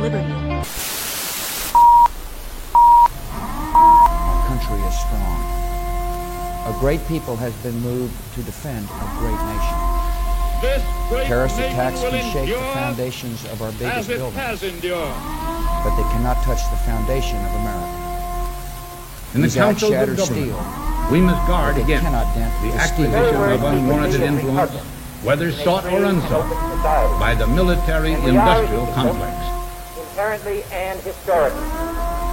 Liberty. Our country is strong. A great people has been moved to defend a great nation. Terrorist attacks can shake the foundations of our biggest buildings, but they cannot touch the foundation of America. In the These acts Council shatter of Government, steel, we must but guard they against cannot dent the the steel. acquisition of unwarranted influence, whether sought or unsought, by the military-industrial complex. Inherently and historically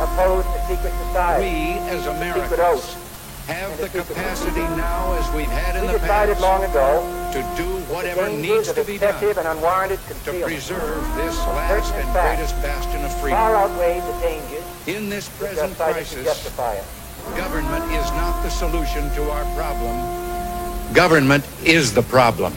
oppose the secret society. We, as secret Americans, oath, have the capacity now, as we've had in we the decided past, long ago to do whatever dangers needs of to be done excessive and unwarranted to concealment preserve this last and fact greatest bastion of far freedom. outweigh the dangers In this which are present cited to crisis, justify it. government is not the solution to our problem. Government is the problem.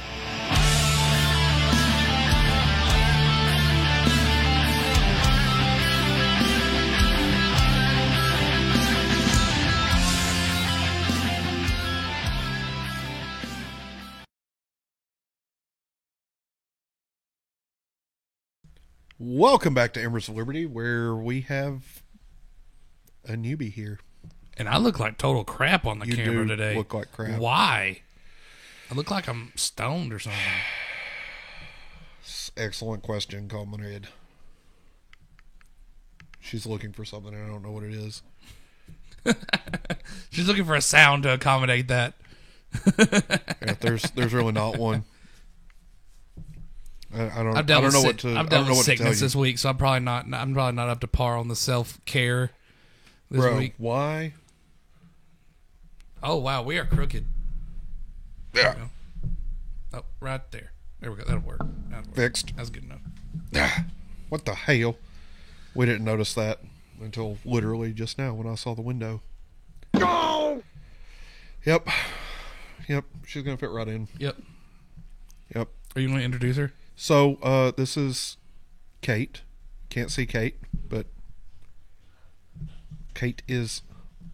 Welcome back to Embers of Liberty, where we have a newbie here. And I look like total crap on the You camera do today. look like crap. Why? I look like I'm stoned or something. Excellent question, Comrade. She's looking for something, and I don't know what it is. She's looking for a sound to accommodate that. Yeah, there's really not one. I don't I've dealt know with what to. I I've don't dealt know with what to tell sickness you. this week, so I'm probably not up to par on the self-care this Bro, week. why? Oh wow, we are crooked. Yeah, Oh, right there. There we go. That'll work. fixed. That's good enough. What the hell? We didn't notice that until literally just now when I saw the window. No. Yep. She's gonna fit right in. Yep. Yep. Are you going to introduce her? So, this is Kate. Can't see Kate, but Kate is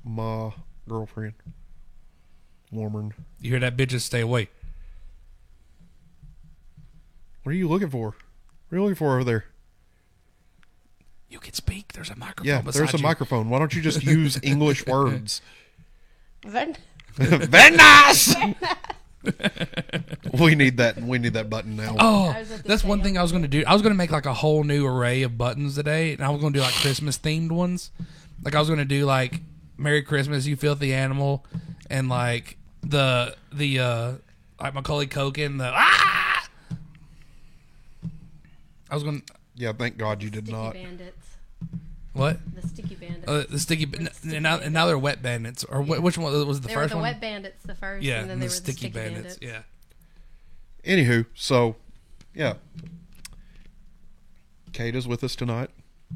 my girlfriend. Warmern. You hear that, bitches? Stay away. What are you looking for? What are you looking for over there? You can speak. There's a microphone. Yeah, beside there's a you. microphone. Why don't you just use English words? Very Very nice! We need that button now. Oh, I was about to that's say, one thing I was going to do. I was going to make like a whole new array of buttons today, and I was going to do like Christmas themed ones. Like I was going to do like "Merry Christmas, You Filthy Animal," and like the like Macaulay Culkin, the ah. I was going. Yeah, thank God you did Sticky not. Bandits. What? The Sticky Bandits. The sticky, and now they're wet bandits. Or which one was it? The they were first the one? Wet Bandits the first, Yeah, and then and they the were sticky the Sticky bandits. Bandits. Yeah. Anywho, so yeah, Kate is with us tonight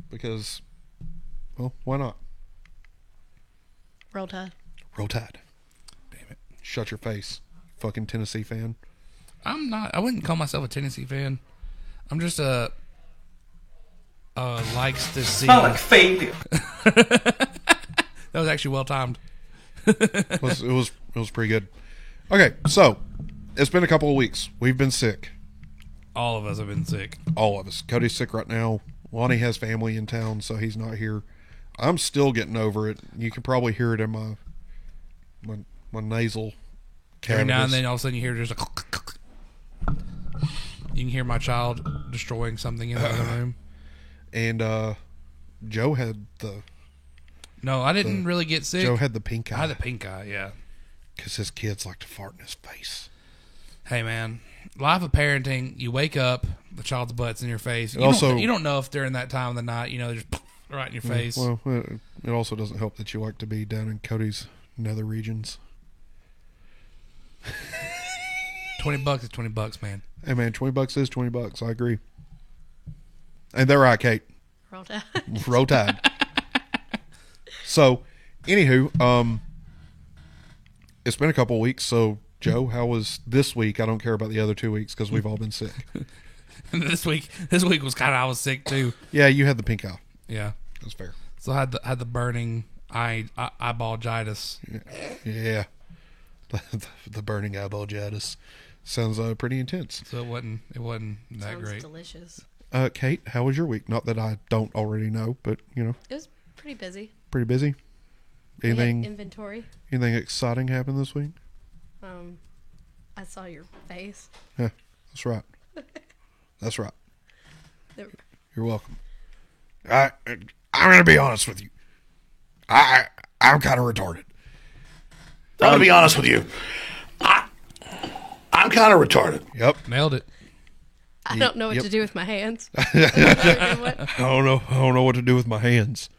because, well, why not? Roll Tide. Roll Tide. Damn it. Shut your face, fucking Tennessee fan. I'm not. I wouldn't call myself a Tennessee fan. I'm just a likes to see. Sound like fake. That was actually well timed. It was pretty good. Okay, so it's been a couple of weeks. We've been sick. All of us have been sick. All of us. Cody's sick right now. Lonnie has family in town, so he's not here. I'm still getting over it. You can probably hear it in my nasal Every cavities. now and then, all of a sudden, you hear just a. You can hear my child destroying something in the other room. And Joe had the No, I didn't really get sick. Joe had the pink eye. I had the pink eye. Yeah. Because his kids like to fart in his face. Hey man, life of parenting. You wake up, the child's butt's in your face. You don't know if during that time of the night, they're just right in your face. Well, it also doesn't help that you like to be down in Cody's nether regions. $20 is $20, man. Hey man, $20 is $20. I agree. And they're right, Kate. Roll Tide. Roll Tide. So, anywho, it's been a couple of weeks. So, Joe, how was this week? I don't care about the other 2 weeks because we've all been sick. This week was kind of, I was sick too. Yeah, you had the pink eye. Yeah, That's fair. so I had the burning eyeballitis. Yeah. The burning eyeballitis sounds pretty intense. So it wasn't that Sounds great. delicious. Kate, how was your week? Not that I don't already know, but you know, It was pretty busy. pretty busy. We had Anything inventory. anything exciting happened this week? I saw your face. Yeah, that's right. That's right. There- You're welcome. I'm gonna be honest with you. I'm kind of retarded. I'm gonna be honest with you. I'm kind of retarded. Yep. Nailed it. I don't know what Yep. to do with my hands. I don't know what to do with my hands.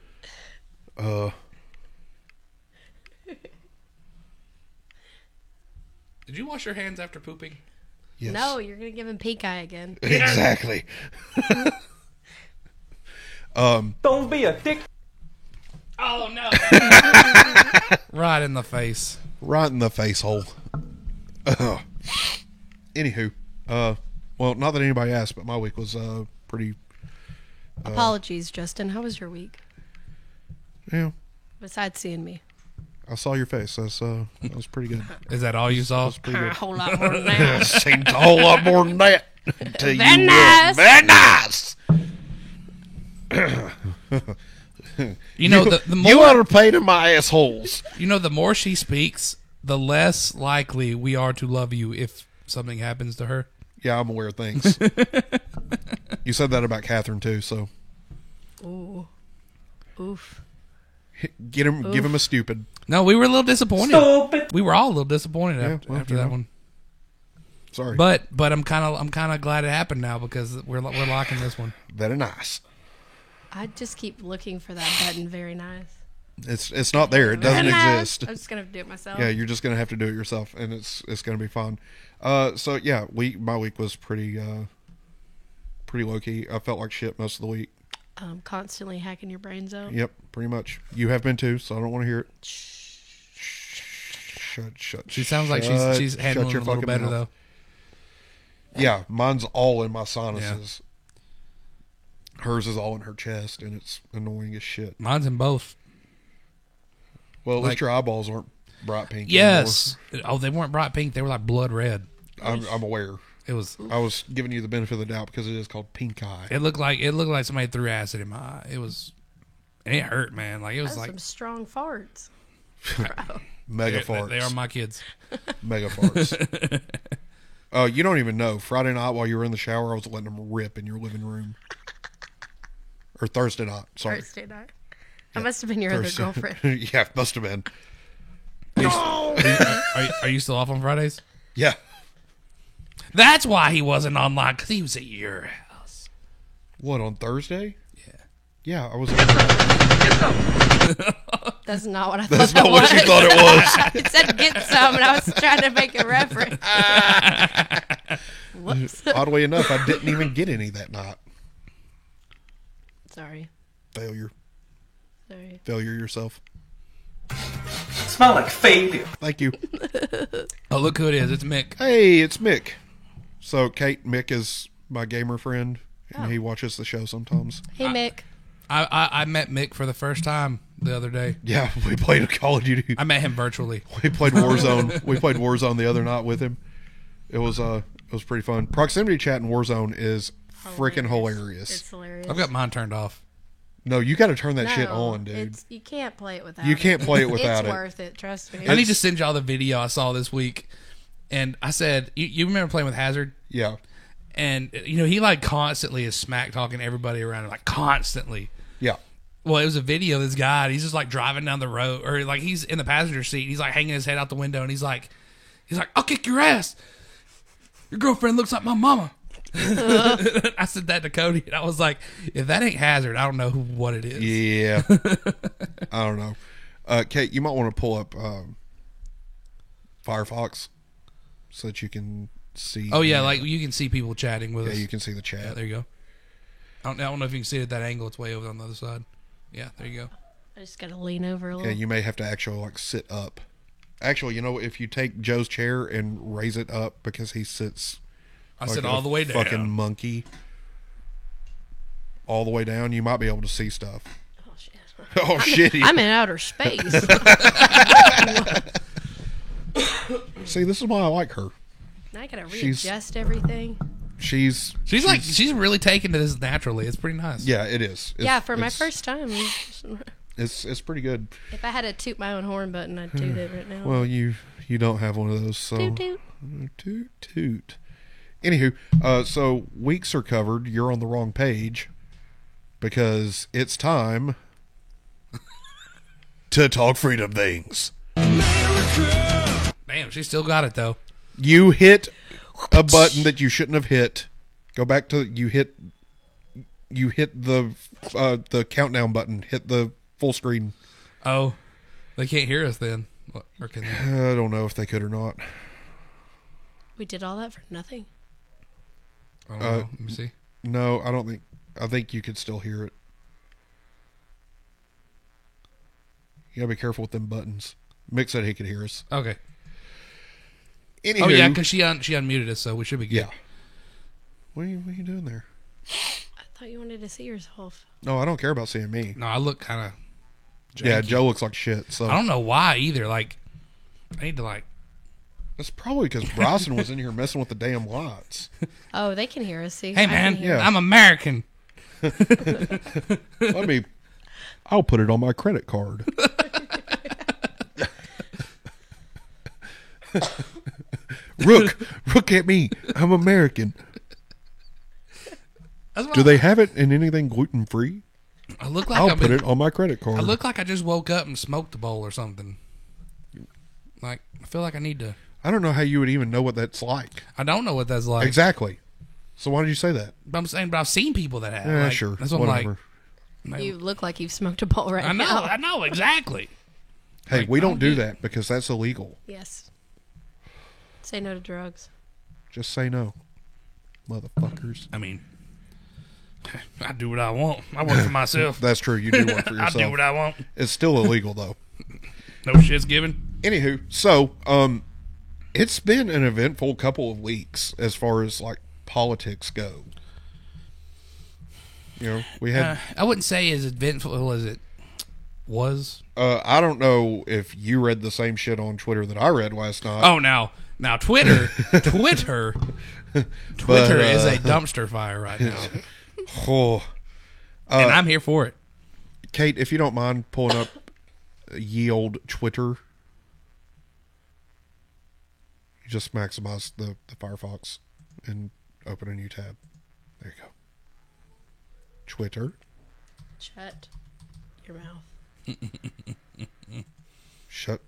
Did you wash your hands after pooping? Yes. No, you're gonna give him pink eye again. Exactly. Don't be a dick. Oh no! Right in the face. Right in the face hole. Anywho, well, not that anybody asked, but my week was pretty. Apologies, Justin. How was your week? Yeah, Besides seeing me. I saw your face. That was pretty good. Is that all you saw? A whole lot more than that. Seems a whole lot more than that. Tell you Very what. nice. Very nice. You know, the more You ought to pay to my assholes. you know, the more she speaks, the less likely we are to love you if something happens to her. Yeah, I'm aware of things. You said that about Catherine too, so Ooh. Oof. give him a stupid. No, we were a little disappointed. We were all a little disappointed well, after you that know. one. Sorry, But I'm kind of glad it happened now because we're locking this one. very nice. I just keep looking for that button. Very nice. It's not there. It doesn't Very nice. exist. I'm just gonna do it myself. Yeah, you're just gonna have to do it yourself, and it's gonna be fun. So yeah, my week was pretty low key. I felt like shit most of the week. Constantly hacking your brains out. Yep, pretty much. You have been too, so I don't want to hear it. Shut. She sounds like she's handling it a little better though. Yeah, mine's all in my sinuses. Hers is all in her chest, and it's annoying as shit. Mine's in both. Well, at least Like- your eyeballs aren't bright pink. Yes. Oh, they weren't bright pink. They were like blood red. anymore. I'm aware. It was. I was giving you the benefit of the doubt because it is called pink eye. It looked like somebody threw acid in my eye. It was. And it hurt, man. Like it was That's like some strong farts. Mega they farts. they are my kids. Mega farts. You don't even know. Friday night while you were in the shower, I was letting them rip in your living room. Or Thursday night. Sorry. Thursday night. I must have been your other Thursday. girlfriend. Yeah, must have been. Are you still off on Fridays? Yeah. That's why he wasn't online because he was at your house. What, on Thursday? Yeah. Yeah, I was. That's not what I thought. That's that not what you was. thought it was. It said get some, and I was trying to make a reference. Whoops. Oddly enough, I didn't even get any that night. Sorry. Failure. Sorry. Failure yourself. Smell like failure. Thank you. Oh, look who it is. It's Mick. Hey, it's Mick. So, Kate, Mick is my gamer friend, and he watches the show sometimes. Hey, Mick. I met Mick for the first time the other day. Yeah, we played Call of Duty. I met him virtually. We played Warzone. We played Warzone the other night with him. It was pretty fun. Proximity chat in Warzone is freaking hilarious. It's hilarious. I've got mine turned off. No, you got to turn that shit No, on, dude. You can't play it without You can't play it without it's it. worth it. Trust me. I need to send y'all the video I saw this week. And I said, you remember playing with Hazard? Yeah. And, you know, he like constantly is smack talking everybody around him, like constantly. Yeah. Well, it was a video of this guy. And he's just like driving down the road, or like he's in the passenger seat. And he's like hanging his head out the window, and he's like, "I'll kick your ass. Your girlfriend looks like my mama." I said that to Cody, and I was like, "If that ain't Hazard, I don't know what it is." Yeah. I don't know. Kate, you might want to pull up Firefox so that you can see. Oh yeah, like you can see people chatting with us. Yeah, you can see the chat. Yeah, there you go. I don't know if you can see it at that angle. It's way over on the other side. Yeah, there you go. I just got to lean over a little. Yeah, you may have to actually like sit up. Actually, you know, if you take Joe's chair and raise it up because he sits. I like sit a all the way down. Fucking monkey. All the way down, you might be able to see stuff. Oh, shit. Oh shit! I'm in outer space. See, this is why I like her. Now I got to She's- readjust everything. she's really taken to this naturally. It's pretty nice. Yeah, it is. Yeah, for my first time. It's pretty good. If I had a toot my own horn button, I'd toot it right now. Well, you don't have one of those, so Toot toot. Toot toot. Anywho, so weeks are covered. You're on the wrong page because it's time to talk freedom things. Damn, she still got it though. You hit a button that you shouldn't have hit. Go back to you hit the countdown button. Hit the full screen. Oh, they can't hear us then. Or can they? I don't know if they could or not. We did all that for nothing. I don't know. Let me see. No, I don't think. I think you could still hear it. You gotta be careful with them buttons. Mick said he could hear us. Okay. Anywho, Oh yeah, because she unmuted us, so we should be good. Yeah. What are you doing there? I thought you wanted to see yourself. No, I don't care about seeing me. No, I look kind of. Yeah, Joe looks like shit. So I don't know why either. Like, I need to like. That's probably because Bryson was in here messing with the damn lights. Oh, they can hear us. See, Hey I man, can hear Yeah. I'm American. I'll put it on my credit card. Look at me. I'm American. Do they have it in anything gluten free? I look like I'll put it on my credit card. I look like I just woke up and smoked a bowl or something. Like, I feel like I need to. I don't know how you would even know what that's like. I don't know what that's like. Exactly. So why did you say that? But I'm saying, but I've seen people that have. Yeah, like, sure. That's what Whatever. I'm like. You look like you've smoked a bowl right I know. now. I know exactly. Hey, Like, we I don't don't do get- that because that's illegal. Yes. Say no to drugs. Just say no, motherfuckers. I mean, I do what I want. I work for myself. That's true. You do work for I yourself. do what I want. It's still illegal though. No shit's given. Anywho, so it's been an eventful couple of weeks as far as like politics go. You know, we had. I wouldn't say as eventful as it was. I don't know if you read the same shit on Twitter that I read last night. Oh, now Twitter, Twitter is a dumpster fire right now, Oh. and I'm here for it. Kate, if you don't mind pulling up ye old Twitter, you just maximize the Firefox and open a new tab. There you go. Twitter. Shut your mouth. Shut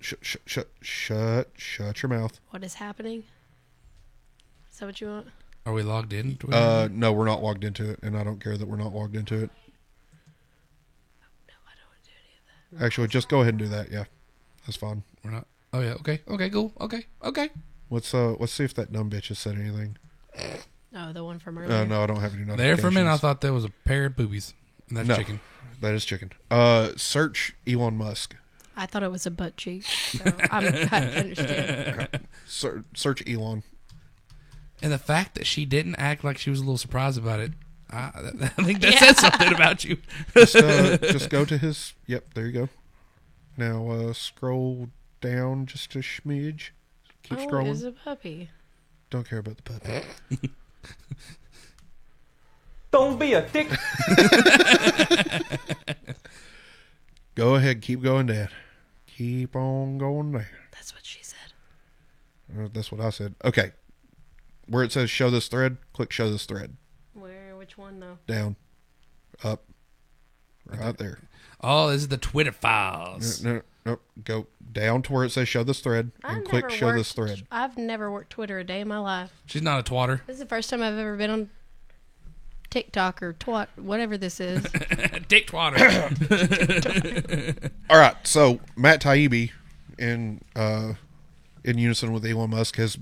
your mouth. What is happening? Is that what you want? Are we logged in? No, we're not logged into it, and I don't care that we're not logged into it. No, I don't want to do any of that. Actually, just go ahead and do that. Yeah, that's fine. We're not. Oh yeah. Okay. Okay. Cool. Okay. Let's see if that dumb bitch has said anything. Oh, the one from earlier. No, I don't have any notifications. There for a minute, I thought that was a pair of boobies. And that's No, chicken. that is chicken. Search Elon Musk. I thought it was a butt cheek. So I understand. Search Elon. And the fact that she didn't act like she was a little surprised about it, I think that says something about you. Just go to his. Yep, there you go. Now scroll down just a smidge. Keep scrolling. It's a puppy. Don't care about the puppy. Don't be a dick. Go ahead, keep going down. Keep on going down. That's what she said. That's what I said. Okay. Where it says show this thread, click show this thread. Which one though? Down. Up. Right there. Oh, this is the Twitter files. No. Go down to where it says show this thread and click show this thread. I've never worked Twitter a day in my life. She's not a twatter. This is the first time I've ever been on TikTok or twat, whatever this is. Dick twatter. All right, so Matt Taibbi, in unison with Elon Musk, has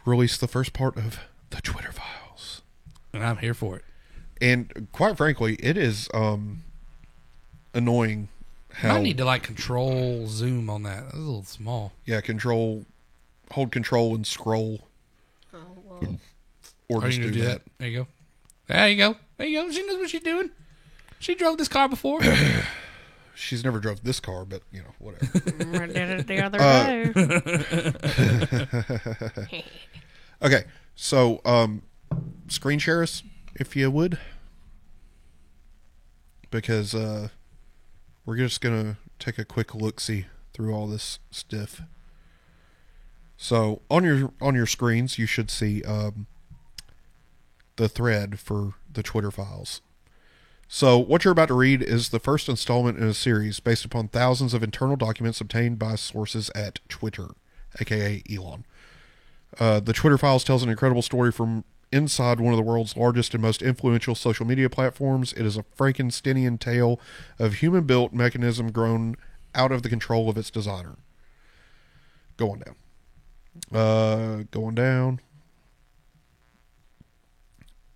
released the first part of the Twitter files, And I'm here for it. and quite frankly, it is annoying. How I need to like control zoom on that. That's a little small. yeah, hold control and scroll, Oh well. or Are just you do gonna that. There you go. There you go. There you go. She knows what she's doing. She drove this car before. She's never drove this car, but you know, whatever. I did it the other day. Okay, so screen share us if you would, because we're just gonna take a quick look-see through all this stuff. So on your screens, you should see the thread for the Twitter files. So what you're about to read is the first installment in a series based upon thousands of internal documents obtained by sources at Twitter, aka Elon. The Twitter files tells an incredible story from inside one of the world's largest and most influential social media platforms. It is a Frankensteinian tale of human-built mechanism grown out of the control of its designer. Going down.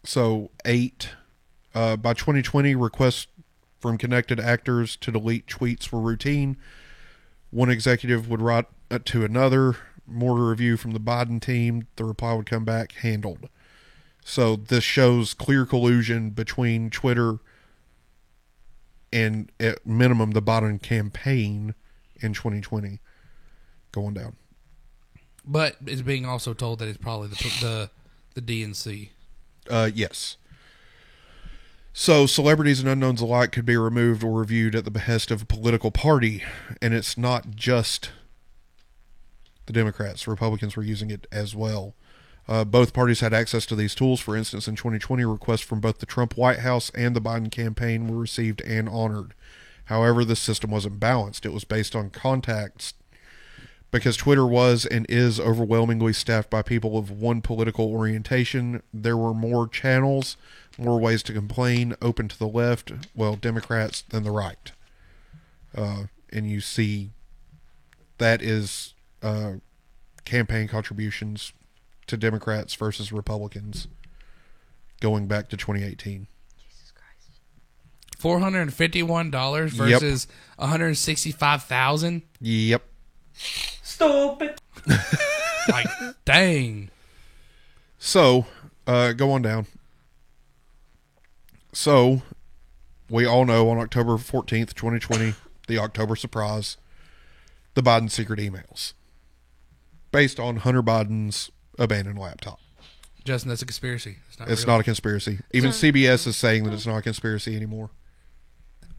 So 8. By 2020, requests from connected actors to delete tweets were routine. One executive would write to another. More review from the Biden team. The reply would come back, handled. So this shows clear collusion between Twitter and, at minimum, the Biden campaign in 2020. Going down. But it's being also told that it's probably the DNC. Yes. So celebrities and unknowns alike could be removed or reviewed at the behest of a political party, and it's not just the Democrats. Republicans were using it as well. Both parties had access to these tools. For instance, in 2020, requests from both the Trump White House and the Biden campaign were received and honored. However, this system wasn't balanced. It was based on contacts, because Twitter was and is overwhelmingly staffed by people of one political orientation. There were more channels, more ways to complain, open to the left, well, Democrats, than the right. And you see that is campaign contributions to Democrats versus Republicans going back to 2018. Jesus Christ. $451 versus $165,000. Yep. Stupid. Like, dang. So, go on down. So, we all know on October 14th, 2020, the October surprise, the Biden secret emails based on Hunter Biden's abandoned laptop. Justin, that's a conspiracy. It's real. not a conspiracy. Even CBS is saying that it's not a conspiracy anymore.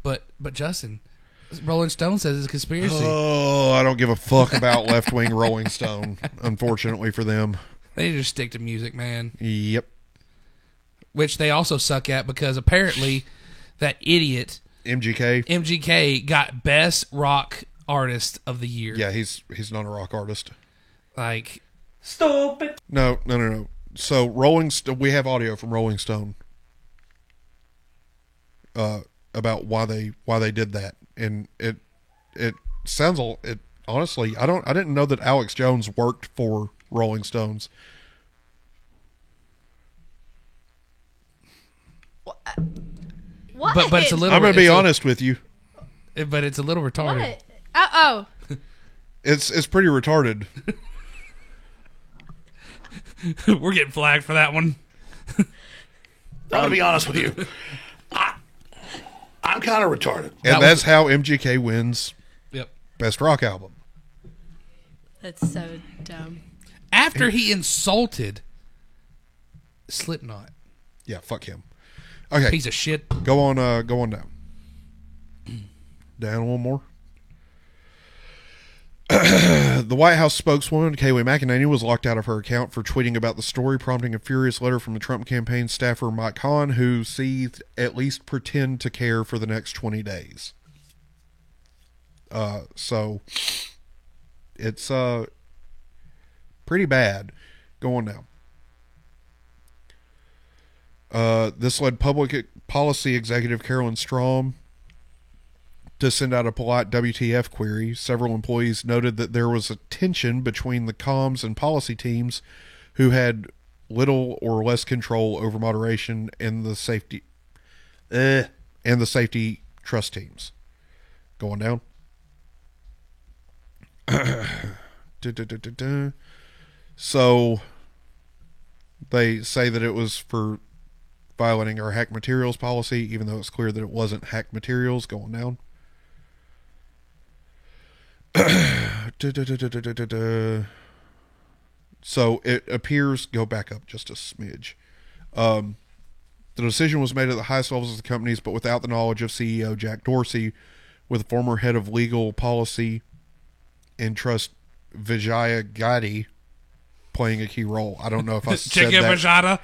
But Justin, Rolling Stone says it's a conspiracy. Oh, I don't give a fuck about left-wing Rolling Stone, unfortunately for them. They just stick to music, man. Yep. Which they also suck at, because apparently that idiot MGK got Best Rock Artist of the Year. Yeah, he's not a rock artist. Like, Stupid. No. So we have audio from Rolling Stone about why they did that, and it sounds honestly, I didn't know that Alex Jones worked for Rolling Stones. What? but it's a little. I'm going to be honest with you. But it's a little retarded. What? Oh. It's pretty retarded. We're getting flagged for that one. I'm gonna be honest with you. I'm kind of retarded. And that's how MGK wins Yep. Best Rock Album. That's so dumb. After he insulted Slipknot. Yeah, fuck him. Okay. Piece of shit. Go on down. Down one more. The White House spokeswoman, Kayleigh McEnany, was locked out of her account for tweeting about the story, prompting a furious letter from the Trump campaign staffer Mike Hahn, who seethed, "At least pretend to care for the next 20 days. So it's pretty bad. Go on now. This led public policy executive Carolyn Strom to send out a polite WTF query. Several employees noted that there was a tension between the comms and policy teams, who had little or less control over moderation and the safety trust teams. Going down. So they say that it was for violating our hack materials policy, even though it's clear that it wasn't hack materials. Going down. So it appears, go back up just a smidge. The decision was made at the highest levels of the companies, but without the knowledge of CEO Jack Dorsey, with the former head of legal policy and trust Vijaya Gadde playing a key role. I don't know if I said Chicken that. vagina.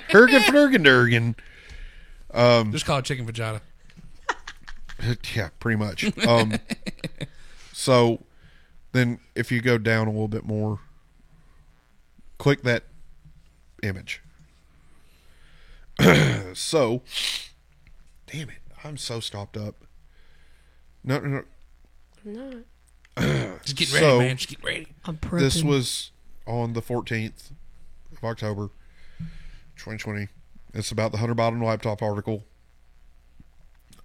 Hergen. Just call it chicken vagina. Yeah, pretty much. So then if you go down a little bit more, click that image. So, damn it. I'm so stopped up. No. Just get ready, man. Just get ready. I'm prepping. This was on the 14th of October, 2020. It's about the Hunter Biden laptop article.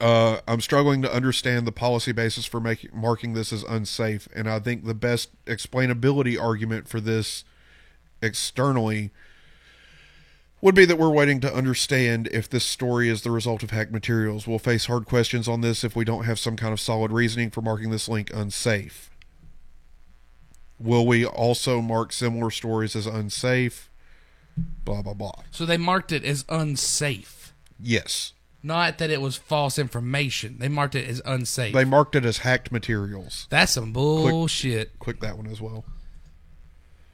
I'm struggling to understand the policy basis for marking this as unsafe, and I think the best explainability argument for this externally would be that we're waiting to understand if this story is the result of hacked materials. We'll face hard questions on this if we don't have some kind of solid reasoning for marking this link unsafe. Will we also mark similar stories as unsafe? Blah, blah, blah. So they marked it as unsafe. Yes. Not that it was false information. They marked it as unsafe. They marked it as hacked materials. That's some bullshit. Click that one as well.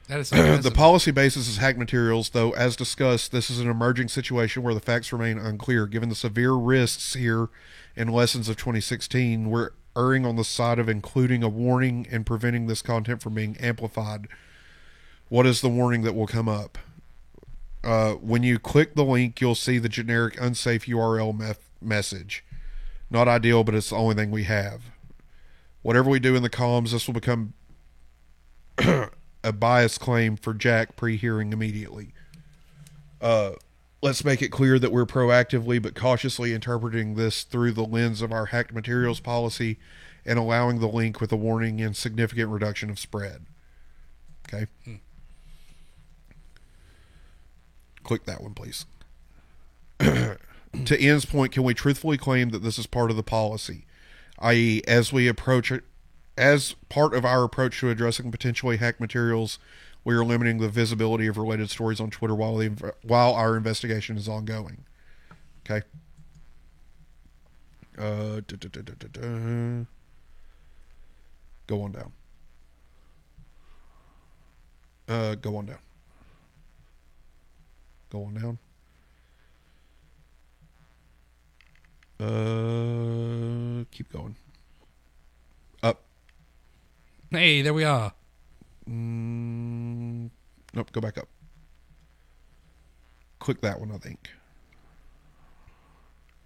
That is The policy basis is hacked materials, though, as discussed, this is an emerging situation where the facts remain unclear. Given the severe risks here and lessons of 2016, we're erring on the side of including a warning and preventing this content from being amplified. What is the warning that will come up? When you click the link, you'll see the generic unsafe URL message. Not ideal, but it's the only thing we have. Whatever we do in the comms, this will become a biased claim for Jack pre-hearing immediately. Let's make it clear that we're proactively but cautiously interpreting this through the lens of our hacked materials policy and allowing the link with a warning and significant reduction of spread. Okay? Click that one, please. To Ian's point, can we truthfully claim that this is part of the policy? I.e., as we approach it, as part of our approach to addressing potentially hacked materials, we are limiting the visibility of related stories on Twitter while our investigation is ongoing. Okay. Go on down. Go on down. Go on down. Keep going. Up. Hey, there we are. Nope, go back up. Click that one, I think.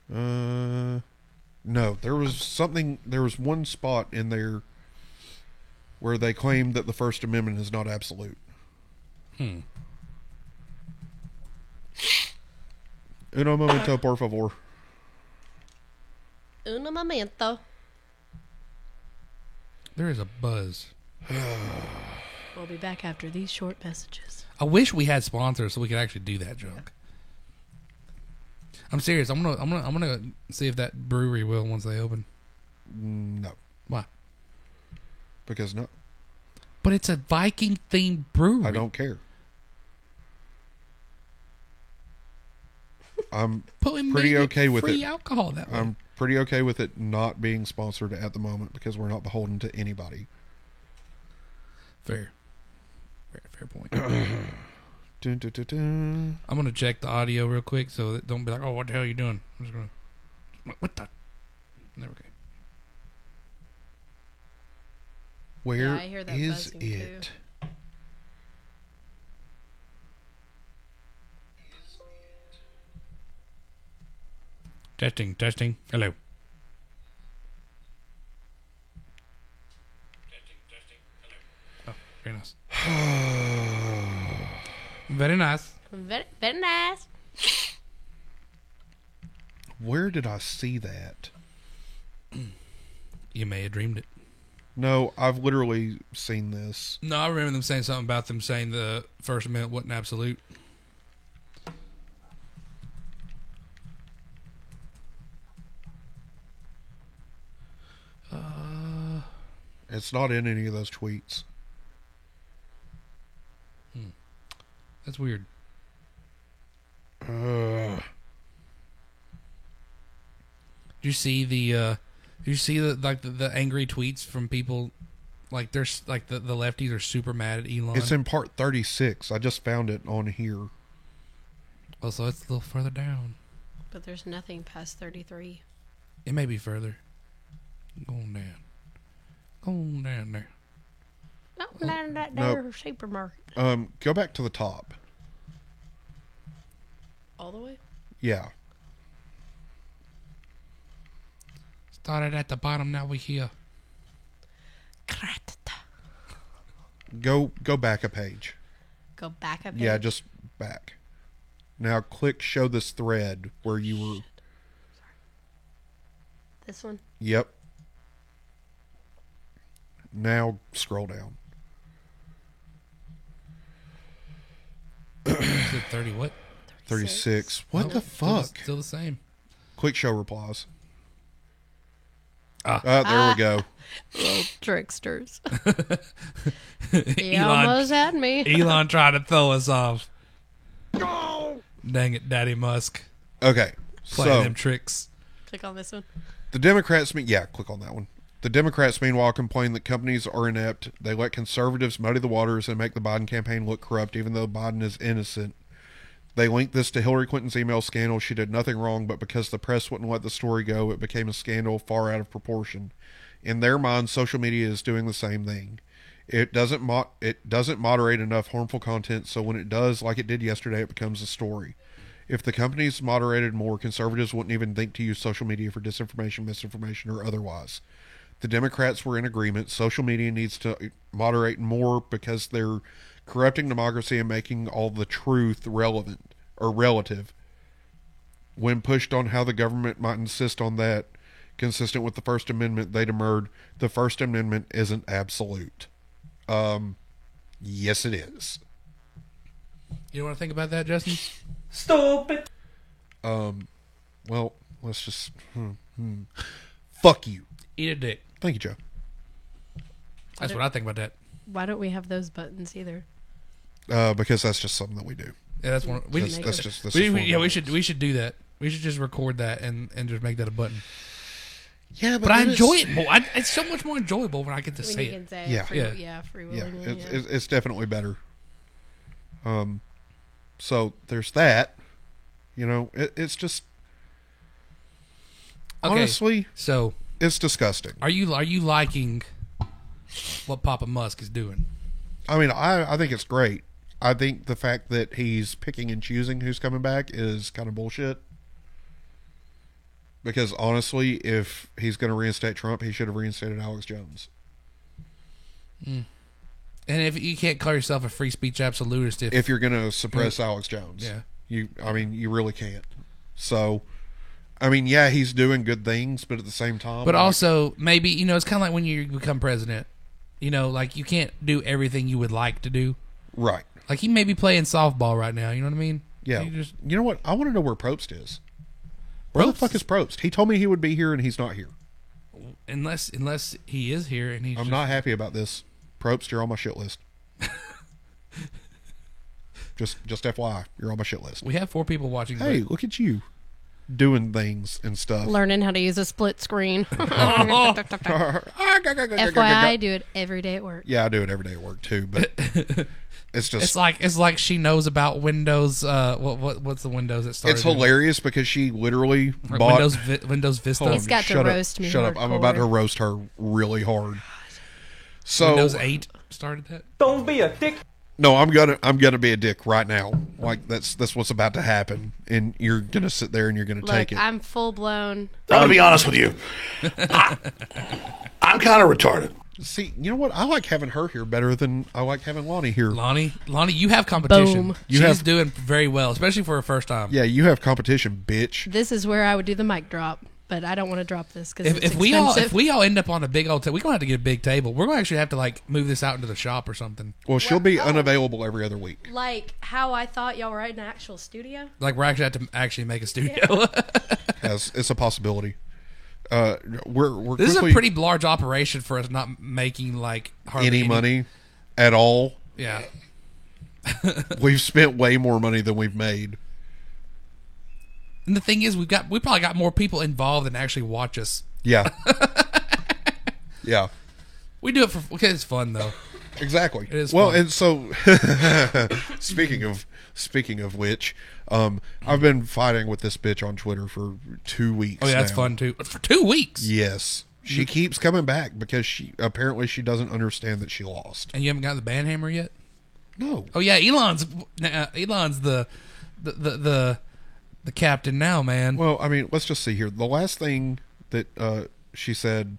No, there was one spot in there where they claimed that the First Amendment is not absolute. Uno momento, por favor. Uno momento. There is a buzz. We'll be back after these short messages. I wish we had sponsors so we could actually do that junk. I'm serious. I'm gonna see if that brewery will once they open. No. Why? Because no. But it's a Viking themed brewery. I don't care. I'm pretty okay with free it. alcohol that way. I'm pretty okay with it not being sponsored at the moment because we're not beholden to anybody. Fair point. Dun, dun, dun, dun. I'm gonna check the audio real quick so that don't be like, oh, what the hell are you doing? I'm just gonna. What the? There we go. Where I hear that is buzzing, it? too. Testing. Hello. Oh, very nice. Very nice. Very, very nice. Where did I see that? You may have dreamed it. No, I've literally seen this. No, I remember them saying something about them saying the First Amendment wasn't absolute. It's not in any of those tweets. That's weird. Uh, Did you see the the angry tweets from people? Like there's like the lefties are super mad at Elon. it's in part 36. I just found it on here. Oh, so it's a little further down. But there's nothing past 33. It may be further. Go on down. Go on down there. Not down that Nope. there supermarket. Go back to the top. All the way? Yeah. Started at the bottom, now we here. Go back a page. Go back a page. Yeah, just back. Now click show this thread where you were. This one? Yep. Now scroll down. Is it 30 what? 36. What Nope, the fuck? Still the same. Click show replies. Ah. There we go. Little tricksters. He Elon, almost had me. Elon tried to throw us off. Dang it, Daddy Musk. Okay. Playing So them tricks. Click on this one. the Democrats, click on that one. The Democrats, meanwhile, complain that companies are inept. They let conservatives muddy the waters and make the Biden campaign look corrupt, even though Biden is innocent. They linked this to Hillary Clinton's email scandal. She did nothing wrong, but because the press wouldn't let the story go, it became a scandal far out of proportion. In their minds, social media is doing the same thing. It doesn't moderate enough harmful content, so when it does, like it did yesterday, it becomes a story. If the companies moderated more, conservatives wouldn't even think to use social media for disinformation, misinformation, or otherwise. The Democrats were in agreement. Social media needs to moderate more because they're corrupting democracy and making all the truth relevant or relative. When pushed on how the government might insist on that, consistent with the First Amendment, they demurred, the First Amendment isn't absolute. Yes, it is. You want to think about that, Justin? Stupid. Well, let's just... Fuck you. Eat a dick. Thank you, Joe. That's what I think about that. Why don't we have those buttons either? Because that's just something that we do. Yeah, that's one. We, That's just we should do that. We should just record that and just make that a button. Yeah, But I enjoy it more. It's so much more enjoyable when I get to When say you it. can say Yeah. free, Yeah. free Yeah, willingly. it's definitely better. So there's that. You know, it's just Okay, honestly, so it's disgusting. are you liking what Papa Musk is doing? I mean, I think it's great. I think the fact that he's picking and choosing who's coming back is kind of bullshit. Because honestly, if he's going to reinstate Trump, he should have reinstated Alex Jones. And if you can't call yourself a free speech absolutist, If you're going to suppress Alex Jones, Yeah. you really can't. So, I mean, yeah, he's doing good things, but at the same time, but also maybe it's kind of like when you become president. Like you can't do everything you would like to do. right? Like he may be playing softball right now. You know what I mean? Yeah. You just, You know what? I want to know where Probst is. Where the fuck is Probst? He told me he would be here, and he's not here. unless he is here and he's I'm not happy about this. Probst, you're on my shit list. just FYI, you're on my shit list. We have 4 people watching. Hey, look at you doing things and stuff. Learning how to use a split screen. FYI, I do it every day at work. Yeah, I do it every day at work too, but it's just It's like she knows about Windows. What's the Windows that started? it's hilarious because she literally Or bought Windows Vista. Hold on, He's got to shut up, roast me Shut up! I'm hardcore. about to roast her really hard. So Windows 8 started that. Don't be a dick. no, I'm gonna be a dick right now. Like that's what's about to happen, and you're gonna sit there and you're gonna Look, take it. I'm full blown. I'm gonna be honest with you. I'm kind of retarded. See, you know what? I like having her here better than I like having Lonnie here. Lonnie, you have competition. Boom. She's doing very well, especially for her first time. Yeah, you have competition, bitch. This is where I would do the mic drop, but I don't want to drop this because If we all end up on a big old table, we're gonna have to get a big table. We're gonna actually have to like move this out into the shop or something. Well, she'll be unavailable every other week. like how I thought y'all were in an actual studio. Like we're actually have to actually make a studio. It's a possibility. We're This is a quickly- pretty large operation for us not making like hardly any money at all. Yeah. We've spent way more money than we've made. And the thing is, we probably got more people involved than actually watch us. Yeah. Yeah. We do it because it's fun, though. Exactly. It is well, fun. and so speaking of which, I've been fighting with this bitch on Twitter for 2 weeks. Oh yeah, that's now. fun too. For 2 weeks. Yes. She keeps coming back because she doesn't understand that she lost. And you haven't got the band hammer yet? No. Oh yeah, Elon's the captain now, man. Well, I mean, let's just see here. The last thing that she said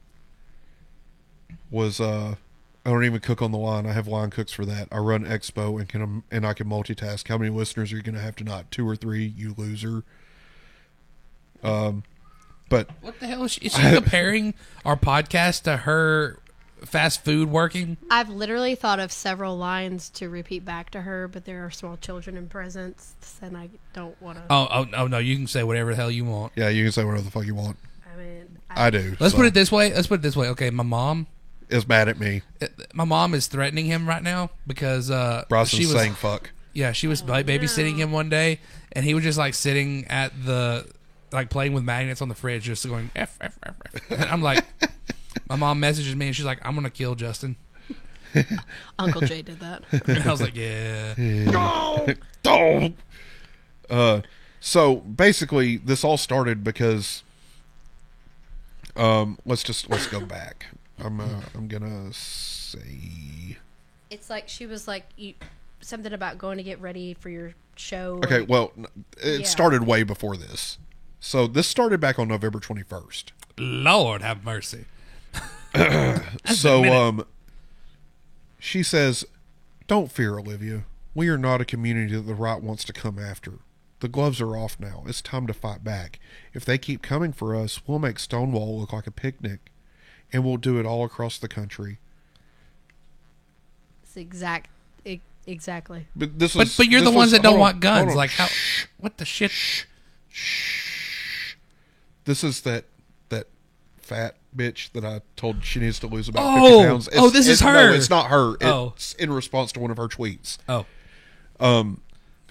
was, "I don't even cook on the line. I have line cooks for that. I run Expo and I can multitask. How many listeners are you going to have tonight? 2 or 3, you loser." But What the hell is she comparing our podcast to her fast food working? I've literally thought of several lines to repeat back to her, but there are small children in presence, and I don't want to. Oh no, you can say whatever the hell you want. yeah, you can say whatever the fuck you want. I mean, I do. Let's so. put it this way. Okay, my mom Is mad at me. is threatening him right now because Bryson's she was saying fuck. Yeah, she was babysitting him one day, and he was just like sitting at the playing with magnets on the fridge, just going F F F F. And I'm like, my mom messages me and she's like, "I'm gonna kill Justin." Uncle Jay did that. And I was like, "Yeah." Don't. So basically, this all started because. Let's go back. I'm gonna say. It's like she was like something about going to get ready for your show. Okay, well, it Yeah. started way before this. So this started back on November 21st. Lord have mercy. So she says, "Don't fear, Olivia. We are not a community that the right wants to come after. The gloves are off now. It's time to fight back. If they keep coming for us, we'll make Stonewall look like a picnic, and we'll do it all across the country." It's exactly. But you're the ones that don't want guns. Hold on. Like how? What the shit? This is that fat bitch that I told she needs to lose about 50 Oh! pounds. Oh, this is her. No, it's not her. Oh. It's in response to one of her tweets. Oh,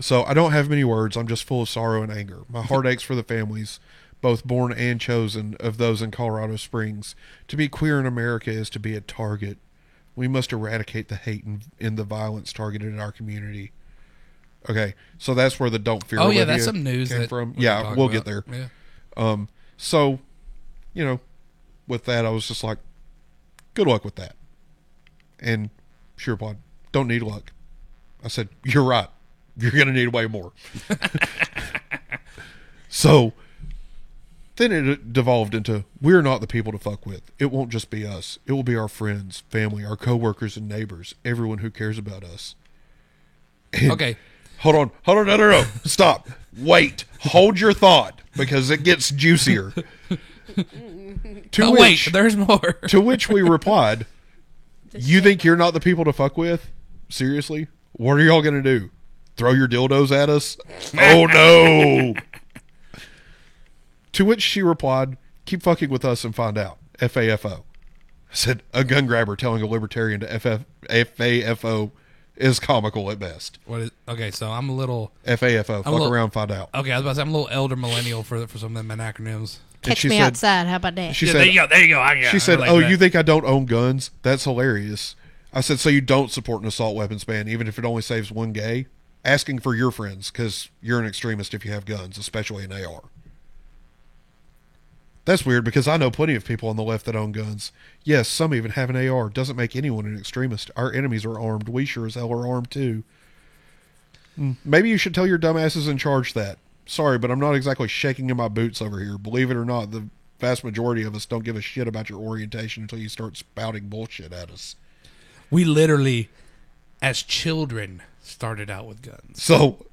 So I don't have many words. I'm just full of sorrow and anger. My heart aches for the families, both born and chosen, of those in Colorado Springs. To be queer in America is to be a target. We must eradicate the hate and the violence targeted in our community. Okay, so that's where the "don't fear" oh yeah, Olivia that's some news came that from. we Yeah, can talk we'll about. get there. Yeah. So, with that, I was just like, "Good luck with that." And she replied, "Don't need luck." I said, "You're right. You're going to need way more." So then it devolved into, "We're not the people to fuck with. It won't just be us. It will be our friends, family, our coworkers and neighbors, everyone who cares about us." And Okay. Hold on. No. Stop. Wait. Hold your thought, because it gets juicier. Oh wait, there's more. To which we replied, "You think you're not the people to fuck with? Seriously? What are y'all going to do? Throw your dildos at us? Oh, no." To which she replied, "Keep fucking with us and find out. FAFO. I said, "A gun grabber telling a libertarian to FAFO is comical at best." What is? Okay, so I'm a little. FAFO. Fuck around, find out. Okay, I was about to say I'm a little elder millennial for some of them acronyms. Catch she me said- outside. How about that? She Yeah, said, there you go. She said, "Oh, you think I don't own guns? That's hilarious." I said, "So you don't support an assault weapons ban, even if it only saves one gay?" Asking for your friends, because you're an extremist if you have guns, especially an AR. That's weird, because I know plenty of people on the left that own guns. Yes, some even have an AR. Doesn't make anyone an extremist. Our enemies are armed. We sure as hell are armed too. Maybe you should tell your dumbasses in charge that. Sorry, but I'm not exactly shaking in my boots over here. Believe it or not, the vast majority of us don't give a shit about your orientation until you start spouting bullshit at us. We literally, as children, started out with guns. So,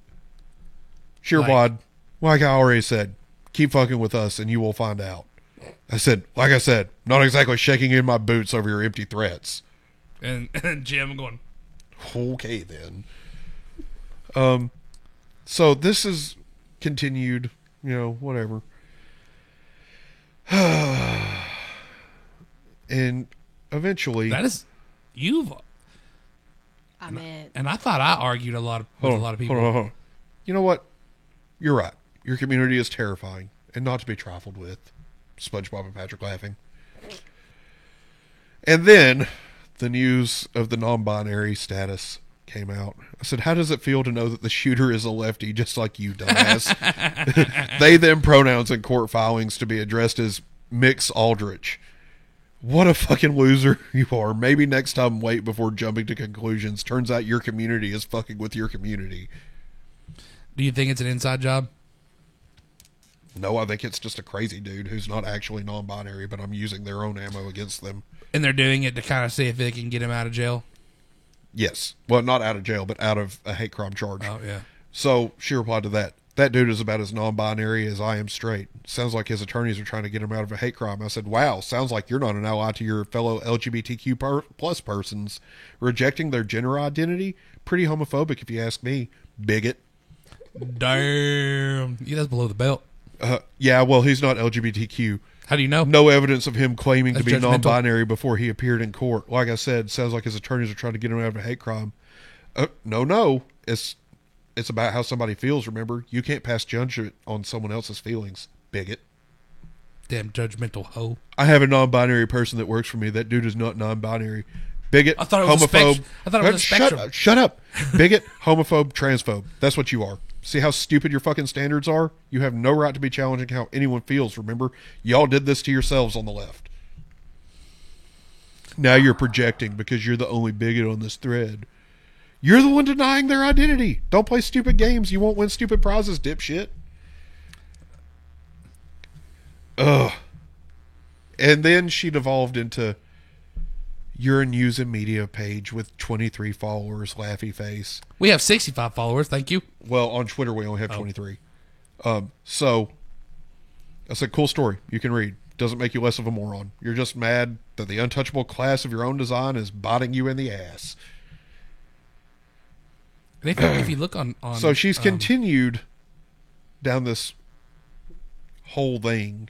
she replied, like I already said, "Keep fucking with us and you will find out." I said, like I said, not exactly shaking in my boots over your empty threats. And Jim going, Okay, then. So this is continued, whatever. And eventually... that is, you've... I meant. And I thought I argued with a lot of people. Hold on. You know what? You're right. Your community is terrifying and not to be trifled with. SpongeBob and Patrick laughing. And then the news of the non-binary status came out. I said, how does it feel to know that the shooter is a lefty just like you, dumbass? They, them pronouns in court filings to be addressed as Mix Aldrich. What a fucking loser you are. Maybe next time wait before jumping to conclusions. Turns out your community is fucking with your community. Do you think it's an inside job? No, I think it's just a crazy dude who's not actually non-binary, but I'm using their own ammo against them. And they're doing it to kind of see if they can get him out of jail? Yes. Well, not out of jail, but out of a hate crime charge. Oh, yeah. So she replied to that. That dude is about as non-binary as I am straight. Sounds like his attorneys are trying to get him out of a hate crime. I said, wow, sounds like you're not an ally to your fellow LGBTQ plus persons. Rejecting their gender identity? Pretty homophobic if you ask me. Bigot. Damn. Yeah, that's below the belt. Yeah, well, he's not LGBTQ. How do you know? No evidence of him claiming That's to be judgmental. non-binary before he appeared in court. Like I said, sounds like his attorneys are trying to get him out of a hate crime. No. It's about how somebody feels, remember? You can't pass judgment on someone else's feelings, bigot. Damn judgmental hoe. I have a non-binary person that works for me. That dude is not non-binary. Bigot, I thought it was homophobe. I thought it was a spectrum. Shut up. Bigot, homophobe, transphobe. That's what you are. See how stupid your fucking standards are? You have no right to be challenging how anyone feels, remember? Y'all did this to yourselves on the left. Now you're projecting because you're the only bigot on this thread. You're the one denying their identity. Don't play stupid games. You won't win stupid prizes, dipshit. Ugh. And then she devolved into, you're a news and media page with 23 followers, laughy face. We have 65 followers, thank you. Well, on Twitter we only have 23. So I said, cool story. You can read. Doesn't make you less of a moron. You're just mad that the untouchable class of your own design is biting you in the ass. And if you look on so she's continued down this whole thing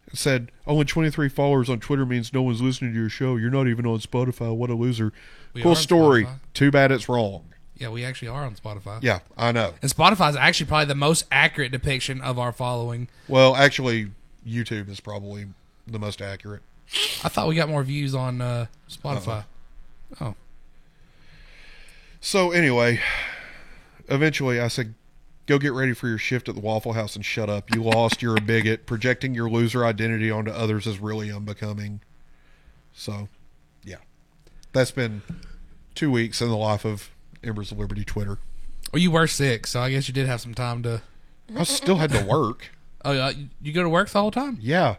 and said, only 23 followers on Twitter means no one's listening to your show. You're not even on Spotify. What a loser. Cool story. Spotify. Too bad it's wrong. Yeah, we actually are on Spotify. Yeah, I know. And Spotify is actually probably the most accurate depiction of our following. Well, actually, YouTube is probably the most accurate. I thought we got more views on Spotify. Oh. So anyway, eventually I said, go get ready for your shift at the Waffle House and shut up. You lost. You're a bigot. Projecting your loser identity onto others is really unbecoming. So, yeah. That's been 2 weeks in the life of Embers of Liberty Twitter. Well, you were sick, so I guess you did have some time to... I still had to work. Oh, you go to work the whole time? Yeah.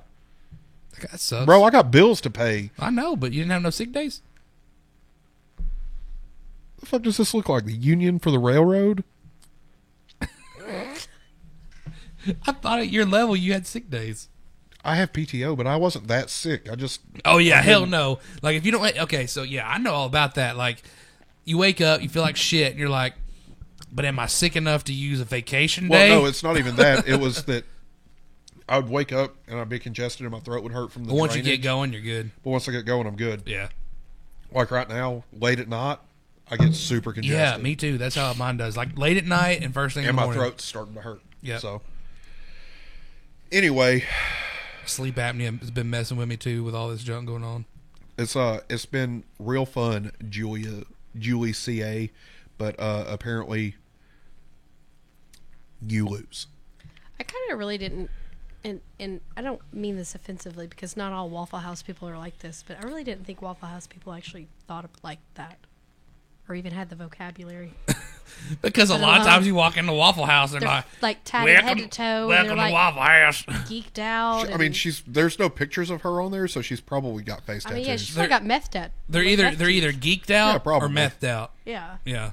That sucks. Bro, I got bills to pay. I know, but you didn't have no sick days? The fuck does this look like? The Union for the Railroad? I thought at your level you had sick days. I have PTO, but I wasn't that sick. Oh, yeah, hell no. Like, if you don't... Okay, so, yeah, I know all about that. Like, you wake up, you feel like shit, and you're like, but am I sick enough to use a vacation day? Well, no, it's not even that. It was that I would wake up, and I'd be congested, and my throat would hurt from the But once drainage. you get going, you're good. But once I get going, I'm good. Yeah. Like right now, late at night, I get super congested. Yeah, me too. That's how mine does. Like, late at night and first thing in And the my morning. throat's starting to hurt. Yeah. So, anyway, Sleep apnea has been messing with me too with all this junk going on. it's been real fun, Julie CA, but apparently you lose. I kind of really didn't, and I don't mean this offensively because not all Waffle House people are like this, but I really didn't think Waffle House people actually thought of like that, or even had the vocabulary. Because a lot of times you walk into Waffle House and They're like tatted head to toe, and welcome they're to like Waffle House. geeked out. I mean, there's no pictures of her on there, so she's probably got face tattoos. yeah, she's got methed out. They're either geeked out Yeah, probably. or methed out. Yeah. Yeah.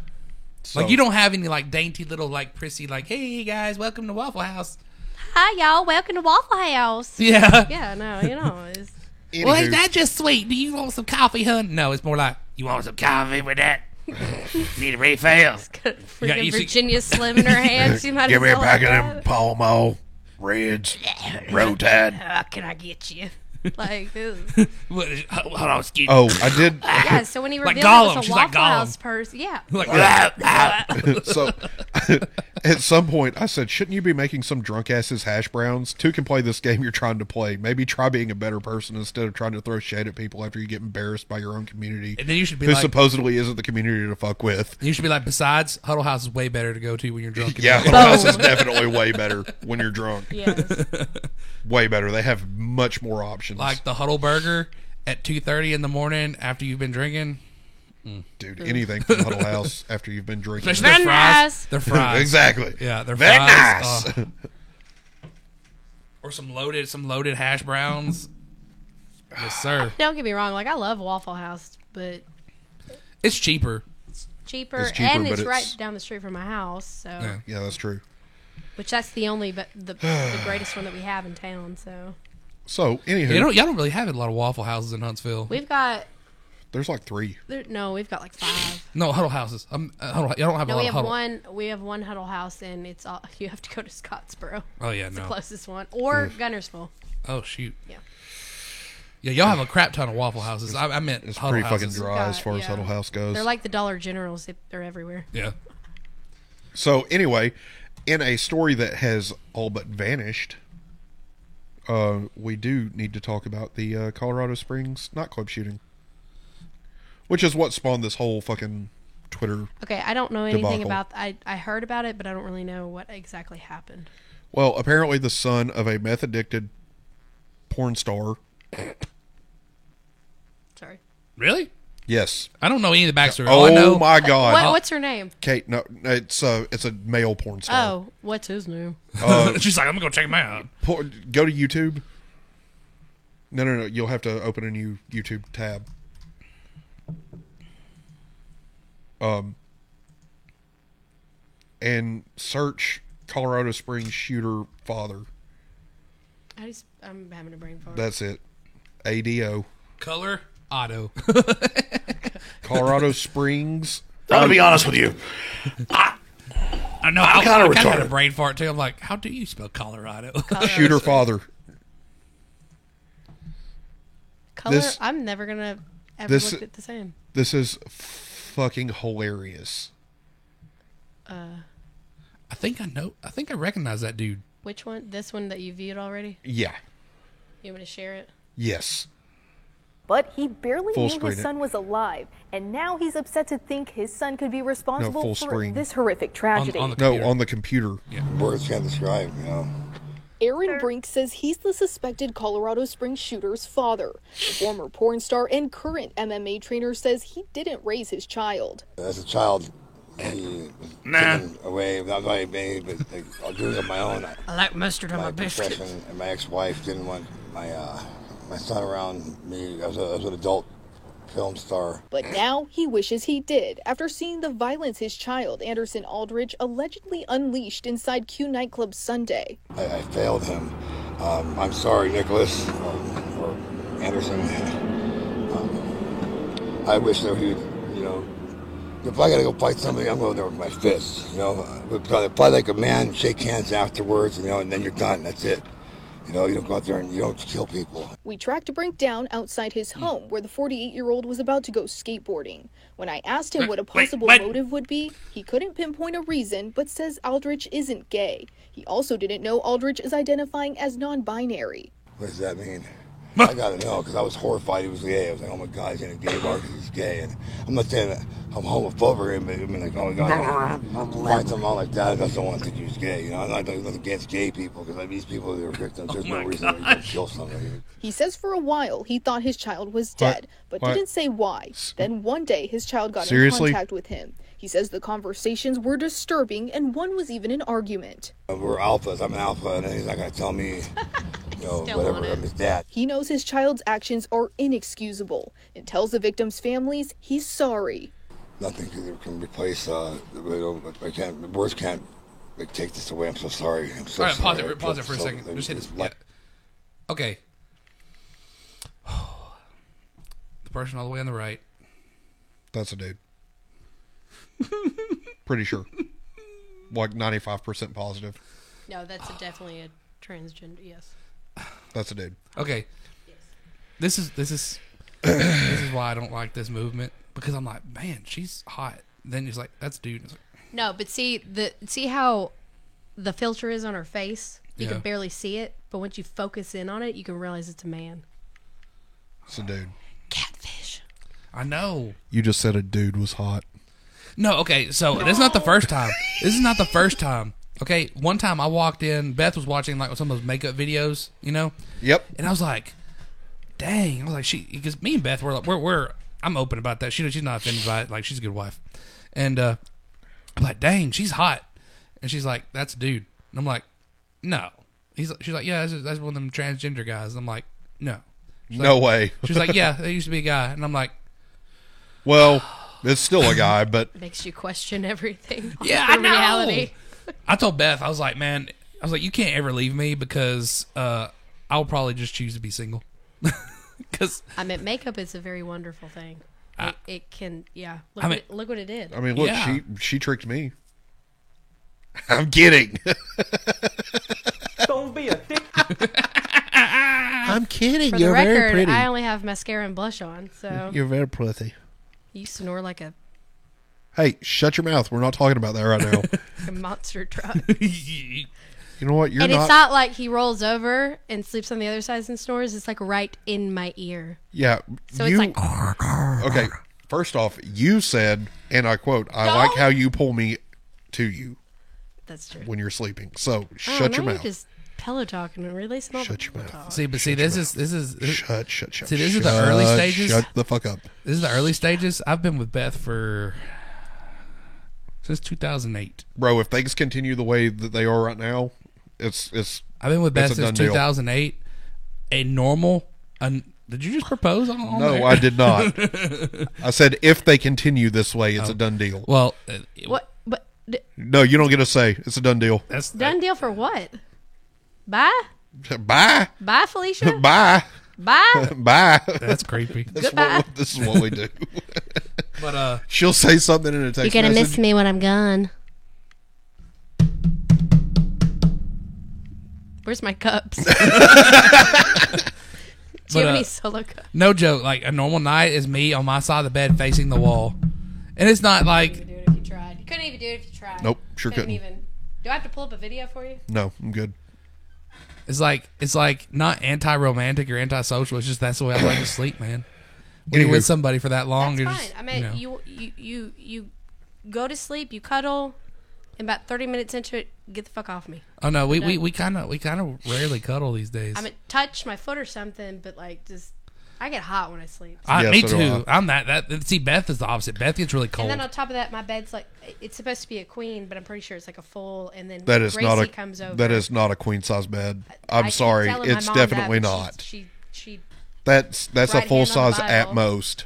So- Like, you don't have any like dainty little like prissy like, hey guys, welcome to Waffle House. Hi y'all, welcome to Waffle House. Yeah. Yeah, no, you know, it's Well, Anywho, is that just sweet? Do you want some coffee, hun? No, it's more like, you want some coffee with that? Need a refill. got freaking you see- Virginia Slim in her hand. She might Give as me a well pack of have them Pall Mall Reds, Road Tide. How can I get you? Like, ew. Hold on, excuse Oh, I did. Yeah, so when he Like revealed it Gollum. was a She's like Waffle House Gollum. person, yeah. Like, So at some point I said, shouldn't you be making some drunk asses hash browns? Two can play this game you're trying to play. Maybe try being a better person instead of trying to throw shade at people after you get embarrassed by your own community. And then you should be who like- supposedly isn't the community to fuck with. you should be like, besides, Huddle House is way better to go to when you're drunk. Yeah, Huddle House is definitely way better when you're drunk. Yes. Way better. They have much more options. Like the Huddle Burger at 2:30 in the morning after you've been drinking. Dude, anything from Huddle House after you've been drinking. Especially their Very fries. nice. Their fries. Exactly. Yeah, their Very fries. nice. Or some loaded hash browns. Yes, sir. Don't get me wrong, like I love Waffle House, but It's cheaper. cheaper, It's cheaper, and but it's it's- right down the street from my house. So, Yeah. Yeah, that's true. which that's the only, but the greatest one that we have in town. So So, anywho, Y'all don't really have a lot of Waffle Houses in Huntsville. we've got there's like 3. we've got like 5. No, Huddle Houses. Y'all don't have a No, lot we of have Huddle. one. We have one Huddle House, and it's all you have to go to Scottsboro. Oh, yeah, It's no. the closest one, or Gunnersville. Oh, shoot. Yeah. Yeah, y'all have a crap ton of Waffle Houses. I meant it's Huddle pretty fucking Houses. dry as Got- far as yeah. Huddle House goes. They're like the Dollar Generals. They're everywhere. Yeah. So anyway, in a story that has all but vanished, we do need to talk about the Colorado Springs nightclub shooting, which is what spawned this whole fucking Twitter. Okay, I don't know anything Debacle. about. I heard about it, but I don't really know what exactly happened. Well, apparently the son of a meth addicted porn star. Sorry. Really? Yes. I don't know any of the backstory. All I know, Oh my God. What's her name? Kate, no, it's a male porn star. Oh, what's his name? She's like, I'm going to go check him out. Go to YouTube. No. You'll have to open a new YouTube tab. And search Colorado Springs shooter father. I'm having a brain fart. That's it. ADO. Color, auto. Colorado Springs. I'm gonna be honest with you. I know. I'm I kinda kind of had a retarded. brain fart, too. I'm like, how do you spell Colorado? Shooter father. Color. this- I'm never gonna ever this- look at the same. This is fucking hilarious. I think I know. I think I recognize that dude. Which one? This one that you viewed already? Yeah. You want me to share it? Yes. But he barely Full knew screen his it. son was alive, and now he's upset to think his son could be responsible full for screen. this horrific tragedy. On the No, computer. on the computer. Words can't describe, you know. Aaron Brink says he's the suspected Colorado Springs shooter's father. The former porn star and current MMA trainer says he didn't raise his child. As a child, he was taken away without my baby, but like, I'll do it on my own. I like mustard on My my biscuit. profession and my ex-wife didn't want my son around me as an adult film star. But now he wishes he did after seeing the violence his child, Anderson Aldridge, allegedly unleashed inside Q nightclub Sunday. I failed him. I'm sorry, Nicholas or Anderson. I wish that he would, you know, if I gotta go fight somebody, I'm going there with my fists, you know. Fight like a man, shake hands afterwards, you know, and then you're done. That's it. You know, you don't go out there and you don't kill people. We tracked Brink down outside his home where the 48-year-old was about to go skateboarding. When I asked him what a possible motive would be, he couldn't pinpoint a reason, but says Aldrich isn't gay. He also didn't know Aldrich is identifying as non-binary. What does that mean? I gotta know, because I was horrified he was gay. I was like, oh my God, he's in a gay bar because he's gay. And I'm not saying that I'm homophobic, but I'm like, oh my God, find something out like that. I just don't want to think he was gay. You know, I'm not nothing against gay people, because like, these people that are victims, there's no reason to go kill somebody. He says for a while he thought his child was dead, but What? didn't say why. Then one day his child got Seriously? in contact with him. He says the conversations were disturbing and one was even an argument. We're alphas. I'm an alpha, and he's not gonna tell me, you know, Still whatever. on it. I'm his dad. He knows his child's actions are inexcusable and tells the victims' families he's sorry. Nothing can replace. I can't. Words can't like, take this away. I'm so sorry. I'm so All right, sorry. pause it for a second. Just hit this. Yeah. Okay. The person all the way on the right. That's a dude. Pretty sure. Like 95% positive. No, that's definitely a transgender. Yes. That's a dude. Okay. this is why I don't like this movement, because I'm like, man, she's hot. Then he's like, that's dude. It's like, No, but see how the filter is on her face. You Yeah. can barely see it, but once you focus in on it, you can realize it's a man. It's a dude. Catfish. I know. You just said a dude was hot. No, okay, so this is not the first time. This is not the first time. Okay, one time I walked in, Beth was watching like some of those makeup videos, you know? Yep. And I was like, dang. I was like, because me and Beth were like, I'm open about that. She's not offended by it. Like, she's a good wife. And I'm like, dang, she's hot. And she's like, that's a dude. And I'm like, no. She's like, yeah, that's one of them transgender guys. And I'm like, no. She's No like, way. She's like, yeah, there used to be a guy. And I'm like, Well, it's still a guy, but Makes you question everything. yeah, for I know. reality. I told Beth, I was like, man, you can't ever leave me, because I'll probably just choose to be single. Because I mean, makeup is a very wonderful thing. It can, yeah. Look what it did. I mean, look, Yeah. she tricked me. I'm kidding. Don't be a dick. I'm kidding. For the record, I only have mascara and blush on, so You're very pretty. you snore like a Hey, shut your mouth. We're not talking about that right now. monster truck. You know what? You're And not. it's not like he rolls over and sleeps on the other side and snores. It's like right in my ear. Yeah. So you, it's like, okay. First off, you said, and I quote, "I like how you pull me to you that's true. when you're sleeping." So Oh, shut now your you're mouth. just pillow talking and releasing all Shut the your pillow mouth. talk. see, this is Shut. See, this is the early stages. Shut the fuck up. This is the early stages. I've been with Beth since 2008. Bro, if things continue the way that they are right now, it's I've been with Beth It's a since done deal. 2008. Did you just propose on no, there? I did not. I said if they continue this way, it's a done deal. Well, What? But No, you don't get to say it's a done deal. that's done deal for what? Bye? Bye. Bye, Felicia? Bye. Bye? Bye. That's creepy. Goodbye. This is what we do. But She'll say something in a text You're going to message. miss me when I'm gone. Where's my cups? Do you have any solo cups? no joke. Like a normal night is me on my side of the bed facing the wall, and it's not like Do it if you tried. You couldn't even do it if you tried. Nope, sure couldn't. even. Do I have to pull up a video for you? No, I'm good. it's like not anti-romantic or anti-social. It's just that's the way I like to sleep, man. When you're Anywho. with somebody for that long, That's you're fine. just, I mean, you know. you go to sleep, you cuddle, and about 30 minutes into it, get the fuck off me. Oh no, we kind of rarely cuddle these days. I mean, touch my foot or something, but like just, I get hot when I sleep. Yeah, me so do too. I. I'm that. See, Beth is the opposite. Beth gets really cold. And then on top of that, my bed's like, it's supposed to be a queen, but I'm pretty sure it's like a full. And then That is Gracie not a comes over. that is not a queen size bed. I I'm keep sorry, telling my it's mom definitely that, but not. She That's a right hand full on size the at Bible. most.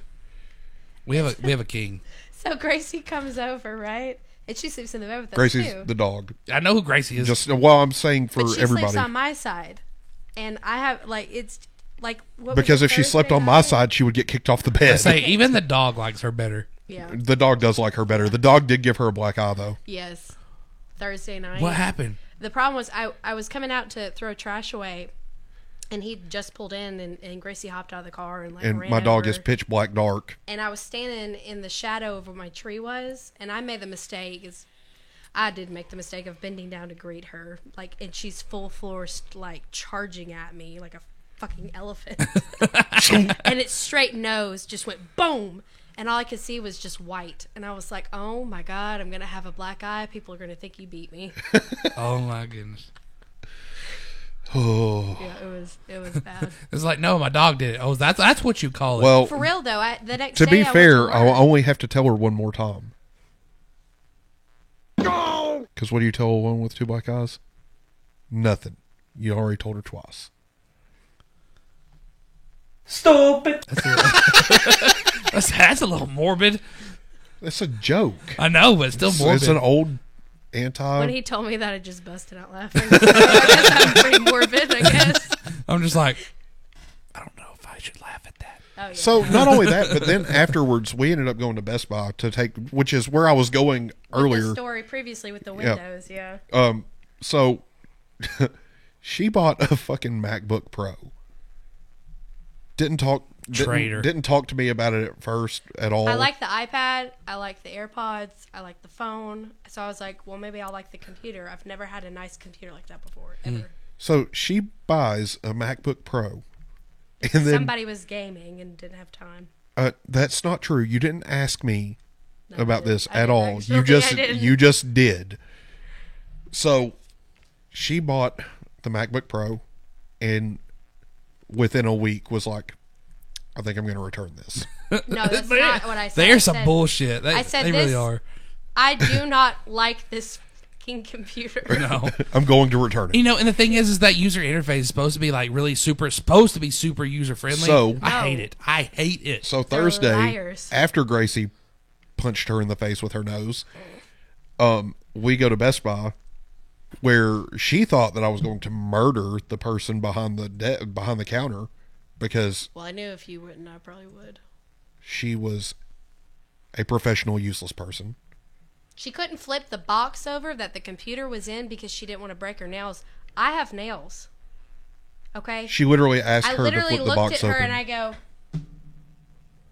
we have a king. So Gracie comes over, right? And she sleeps in the bed with us Gracie's too. the dog. I know who Gracie is. Just well, I'm saying for But she everybody sleeps on my side, and I have like it's like what was because it, if she slept Thursday on my night? side, she would get kicked off the I bed. say even the dog likes her better. Yeah. The dog does like her better. The dog did give her a black eye though. Yes. Thursday night. What happened? The problem was I was coming out to throw trash away, and he just pulled in, and Gracie hopped out of the car and like And ran my dog over. is pitch black dark. And I was standing in the shadow of where my tree was, and I made the mistake. I did make the mistake of bending down to greet her, like, and she's full force, like charging at me like a fucking elephant, and its straight nose just went boom, and all I could see was just white, and I was like, oh my god, I'm gonna have a black eye. People are gonna think you beat me. Oh my goodness. Oh. Yeah, it was bad. It's like, no, my dog did it. Oh, that's what you call it. Well, For real though, the next to day be I went fair, to I'll work. only have to tell her one more time. Because what do you tell a woman with two black eyes? Nothing. You already told her twice. Stupid. that's a little morbid. It's a joke. I know, but it's still morbid. It's an old anti. When he told me that, I just busted out laughing. I guess I'm pretty morbid, I guess. I'm just like, I don't know if I should laugh at that. Oh, yeah. So not only that, but then afterwards we ended up going to Best Buy to take, which is where I was going earlier. The story previously with the windows, yeah. So she bought a fucking MacBook Pro. Traitor. Didn't talk to me about it at first at all. I like the iPad. I like the AirPods. I like the phone. So I was like, well, maybe I'll like the computer. I've never had a nice computer like that before, ever. So she buys a MacBook Pro, and then Somebody was gaming and didn't have time. That's not true. You didn't ask me about this I at didn't all. actually. You just did. So she bought the MacBook Pro, and within a week was like, I think I'm going to return this. No, that's not what I said. They're I some said- bullshit. I said they this. really are. I do not like this fucking computer. No. I'm going to return it. You know, and the thing is that user interface is supposed to be like really super user friendly. So- I hate it. I hate it. So They're Thursday, liars. after Gracie punched her in the face with her nose, we go to Best Buy, where she thought that I was going to murder the person behind the counter, because Well, I knew if you wouldn't, I probably would. she was a professional useless person. She couldn't flip the box over that the computer was in because she didn't want to break her nails. I have nails. Okay? She literally asked I her to literally flip the looked box at her open. and I go,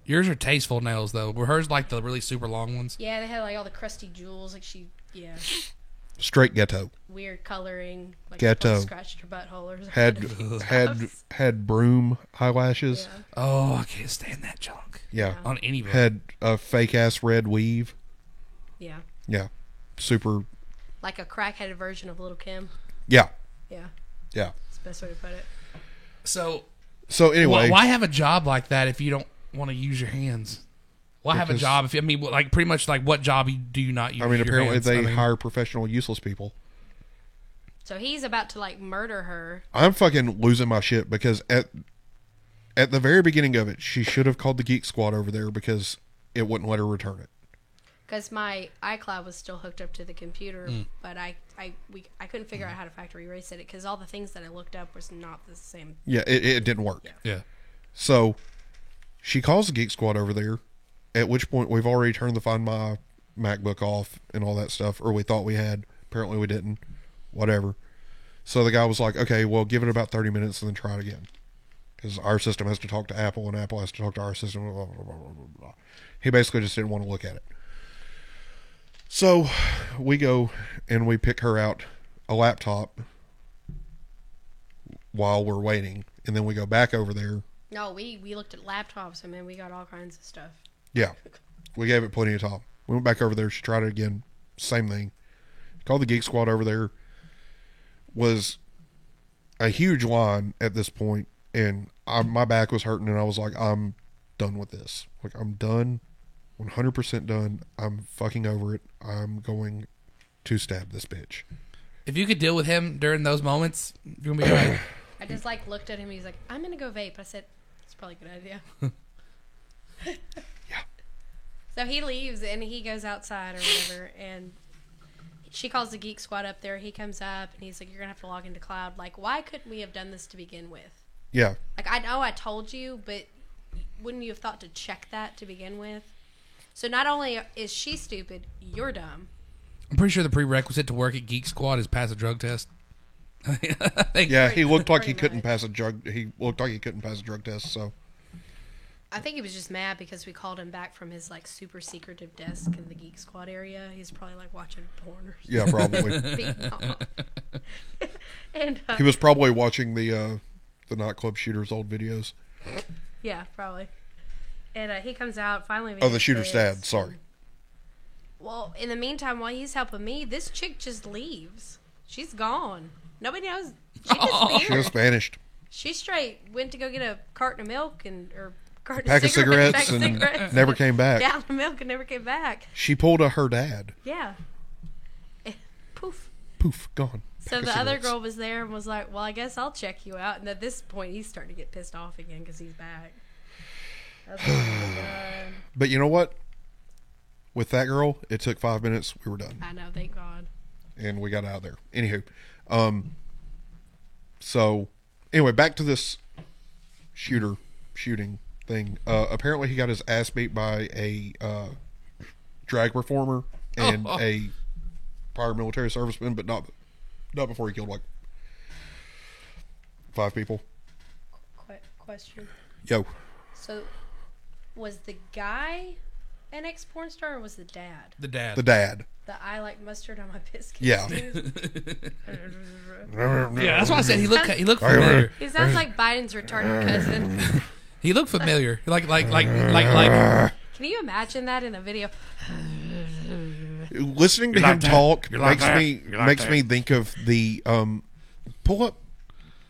Yours are tasteful nails though. Were hers like the really super long ones? yeah, they had like all the crusty jewels. Like Straight ghetto. weird coloring. Like Ghetto. like scratched her butthole or something. Had broom eyelashes. Yeah. Oh, I can't stand that junk. Yeah. On anybody. Had a fake ass red weave. Yeah. Yeah. Super. Like a crackheaded version of Little Kim. Yeah. Yeah. Yeah. That's the best way to put it. So anyway, why have a job like that if you don't want to use your hands? Why have a Because- job if like pretty much like what job do you not use? I mean, your apparently hands? they hire professional useless people. So he's about to like murder her. I'm fucking losing my shit because at the very beginning of it, she should have called the Geek Squad over there because it wouldn't let her return it. Because my iCloud was still hooked up to the computer, but I couldn't figure out how to factory reset it because all the things that I looked up was not the same. Yeah, it didn't work. Yeah. So she calls the Geek Squad over there, at which point we've already turned the Find My MacBook off and all that stuff, or we thought we had. Apparently we didn't. Whatever. So the guy was like, okay, well, give it about 30 minutes and then try it again. Because our system has to talk to Apple and Apple has to talk to our system. Blah, blah, blah, blah, blah. He basically just didn't want to look at it. So we go and we pick her out a laptop while we're waiting. And then we go back over there. No, we looked at laptops. I mean, we got all kinds of stuff. Yeah. We gave it plenty of time. We went back over there. She tried it again. Same thing. Called the Geek Squad over there. Was a huge line at this point, and my back was hurting, and I was like, I'm done with this. Like, I'm done. 100% done. I'm fucking over it. I'm going to stab this bitch. If you could deal with him during those moments, you're gonna be alright. I just like looked at him. He's like, I'm gonna go vape. I said, it's probably a good idea. Yeah. So he leaves and he goes outside or whatever, and she calls the Geek Squad up there. He comes up and he's like, you're gonna have to log into Cloud. Like, why couldn't we have done this to begin with? Yeah. Like, I know I told you, but wouldn't you have thought to check that to begin with? So not only is she stupid, you're dumb. I'm pretty sure the prerequisite to work at Geek Squad is pass a drug test. I think Yeah, he looked like he pretty couldn't much. pass a drug. He looked like he couldn't pass a drug test. So I think he was just mad because we called him back from his like super secretive desk in the Geek Squad area. He's probably like watching porn or yeah, probably. something. And He was probably watching the nightclub shooter's old videos. yeah, probably. And he comes out finally. Oh, the shooter's dad. Sorry. Well, in the meantime, while he's helping me, this chick just leaves. She's gone. Nobody knows. She disappeared. She was vanished. She straight went to go get a carton of milk or carton Pack of cigarettes pack of and cigarettes, never came back. Gallon of milk and never came back. She pulled a her dad. Yeah. Poof. Poof, gone. So Pack of the other cigarettes. girl was there and was like, well, I guess I'll check you out. And at this point, he's starting to get pissed off again because he's back. I was like, oh my God. But you know what? With that girl, it took 5 minutes. We were done. I know, thank God. And we got out of there. Anywho. So, anyway, back to this shooting thing. Apparently he got his ass beat by a drag performer and a prior military serviceman, but not before he killed like 5 people. Question. Yo. So, was the guy an ex-porn star or was the dad? The dad. The dad. The I like mustard on my biscuits. Yeah. Yeah, that's why I said he looked familiar. He sounds like Biden's retarded cousin. He looked familiar. Like. Can you imagine that in a video? Listening to him talk makes me think of the pull up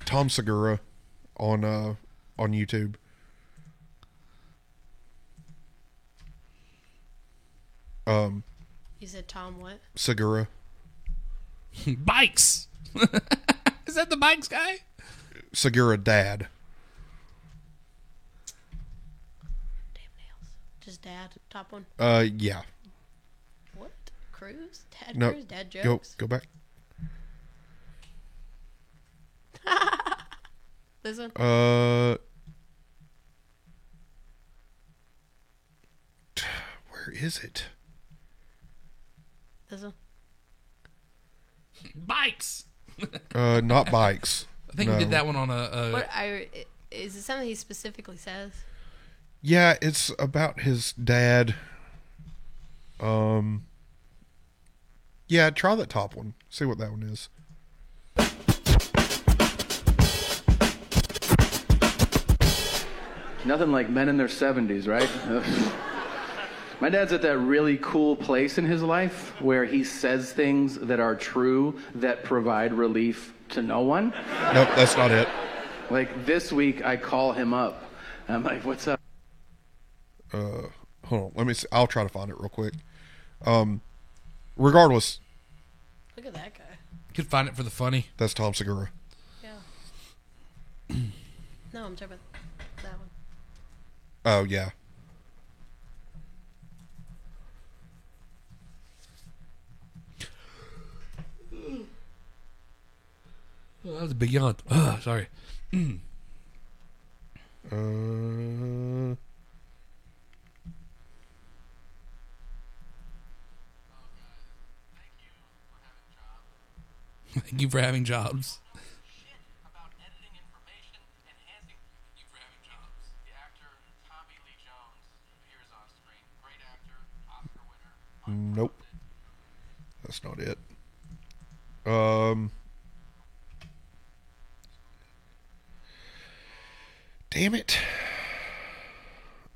Tom Segura on YouTube. You said Tom what? Segura. Bikes. Is that the Bikes guy? Segura dad. Damn nails. Just dad, top one. Yeah. What? Cruz? Dad No. Cruz? Dad jokes? Go back. This one? Where is it? This one? Bikes. Not Bikes. I think we did that one on a. Is it something he specifically says? Yeah, it's about his dad. Yeah, try that top one. See what that one is. Nothing like men in their 70s, right? My dad's at that really cool place in his life where he says things that are true that provide relief to no one. Nope, that's not it. Like this week, I call him up. And I'm like, what's up? Hold on. Let me see. I'll try to find it real quick. Regardless. Look at that guy. Could find it for the funny. That's Tom Segura. Yeah. No, I'm talking about that one. Oh, yeah. Oh, that was a big yawn. Sorry. Thank you for having jobs. Nope. That's not it. Damn it.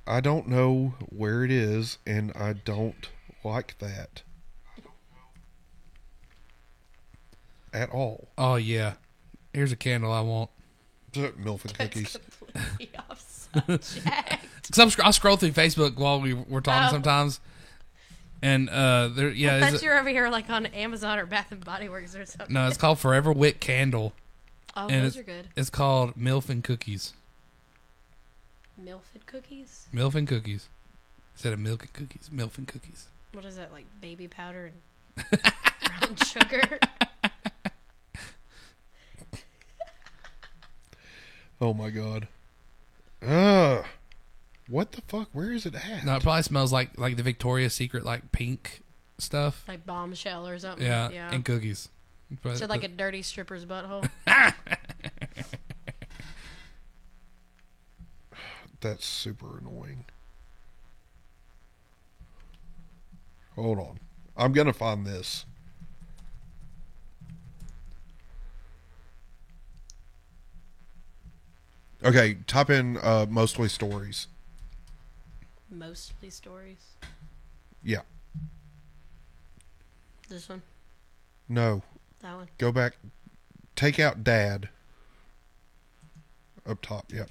I don't know where it is, and I don't like that at all. Oh, yeah. Here's a candle I want. Milk and cookies. Completely off subject. Because I'll scroll through Facebook while we're talking sometimes. And, there, yeah. I thought you were over here like on Amazon or Bath and Body Works or something. No, it's called Forever Wick Candle. Oh, and those are good. It's called MILF and Cookies. Milford cookies? MILF and Cookies. Instead of milk and cookies, MILF and Cookies. What is that, like baby powder and brown sugar? Oh my god. What the fuck? Where is it at? No, it probably smells like the Victoria's Secret, like pink stuff. Like Bombshell or something? Yeah. And cookies. So like a dirty stripper's butthole? That's super annoying. Hold on. I'm going to find this. Okay, type in mostly stories. Mostly stories? Yeah. This one? No. That one? Go back. Take out dad. Up top, yep.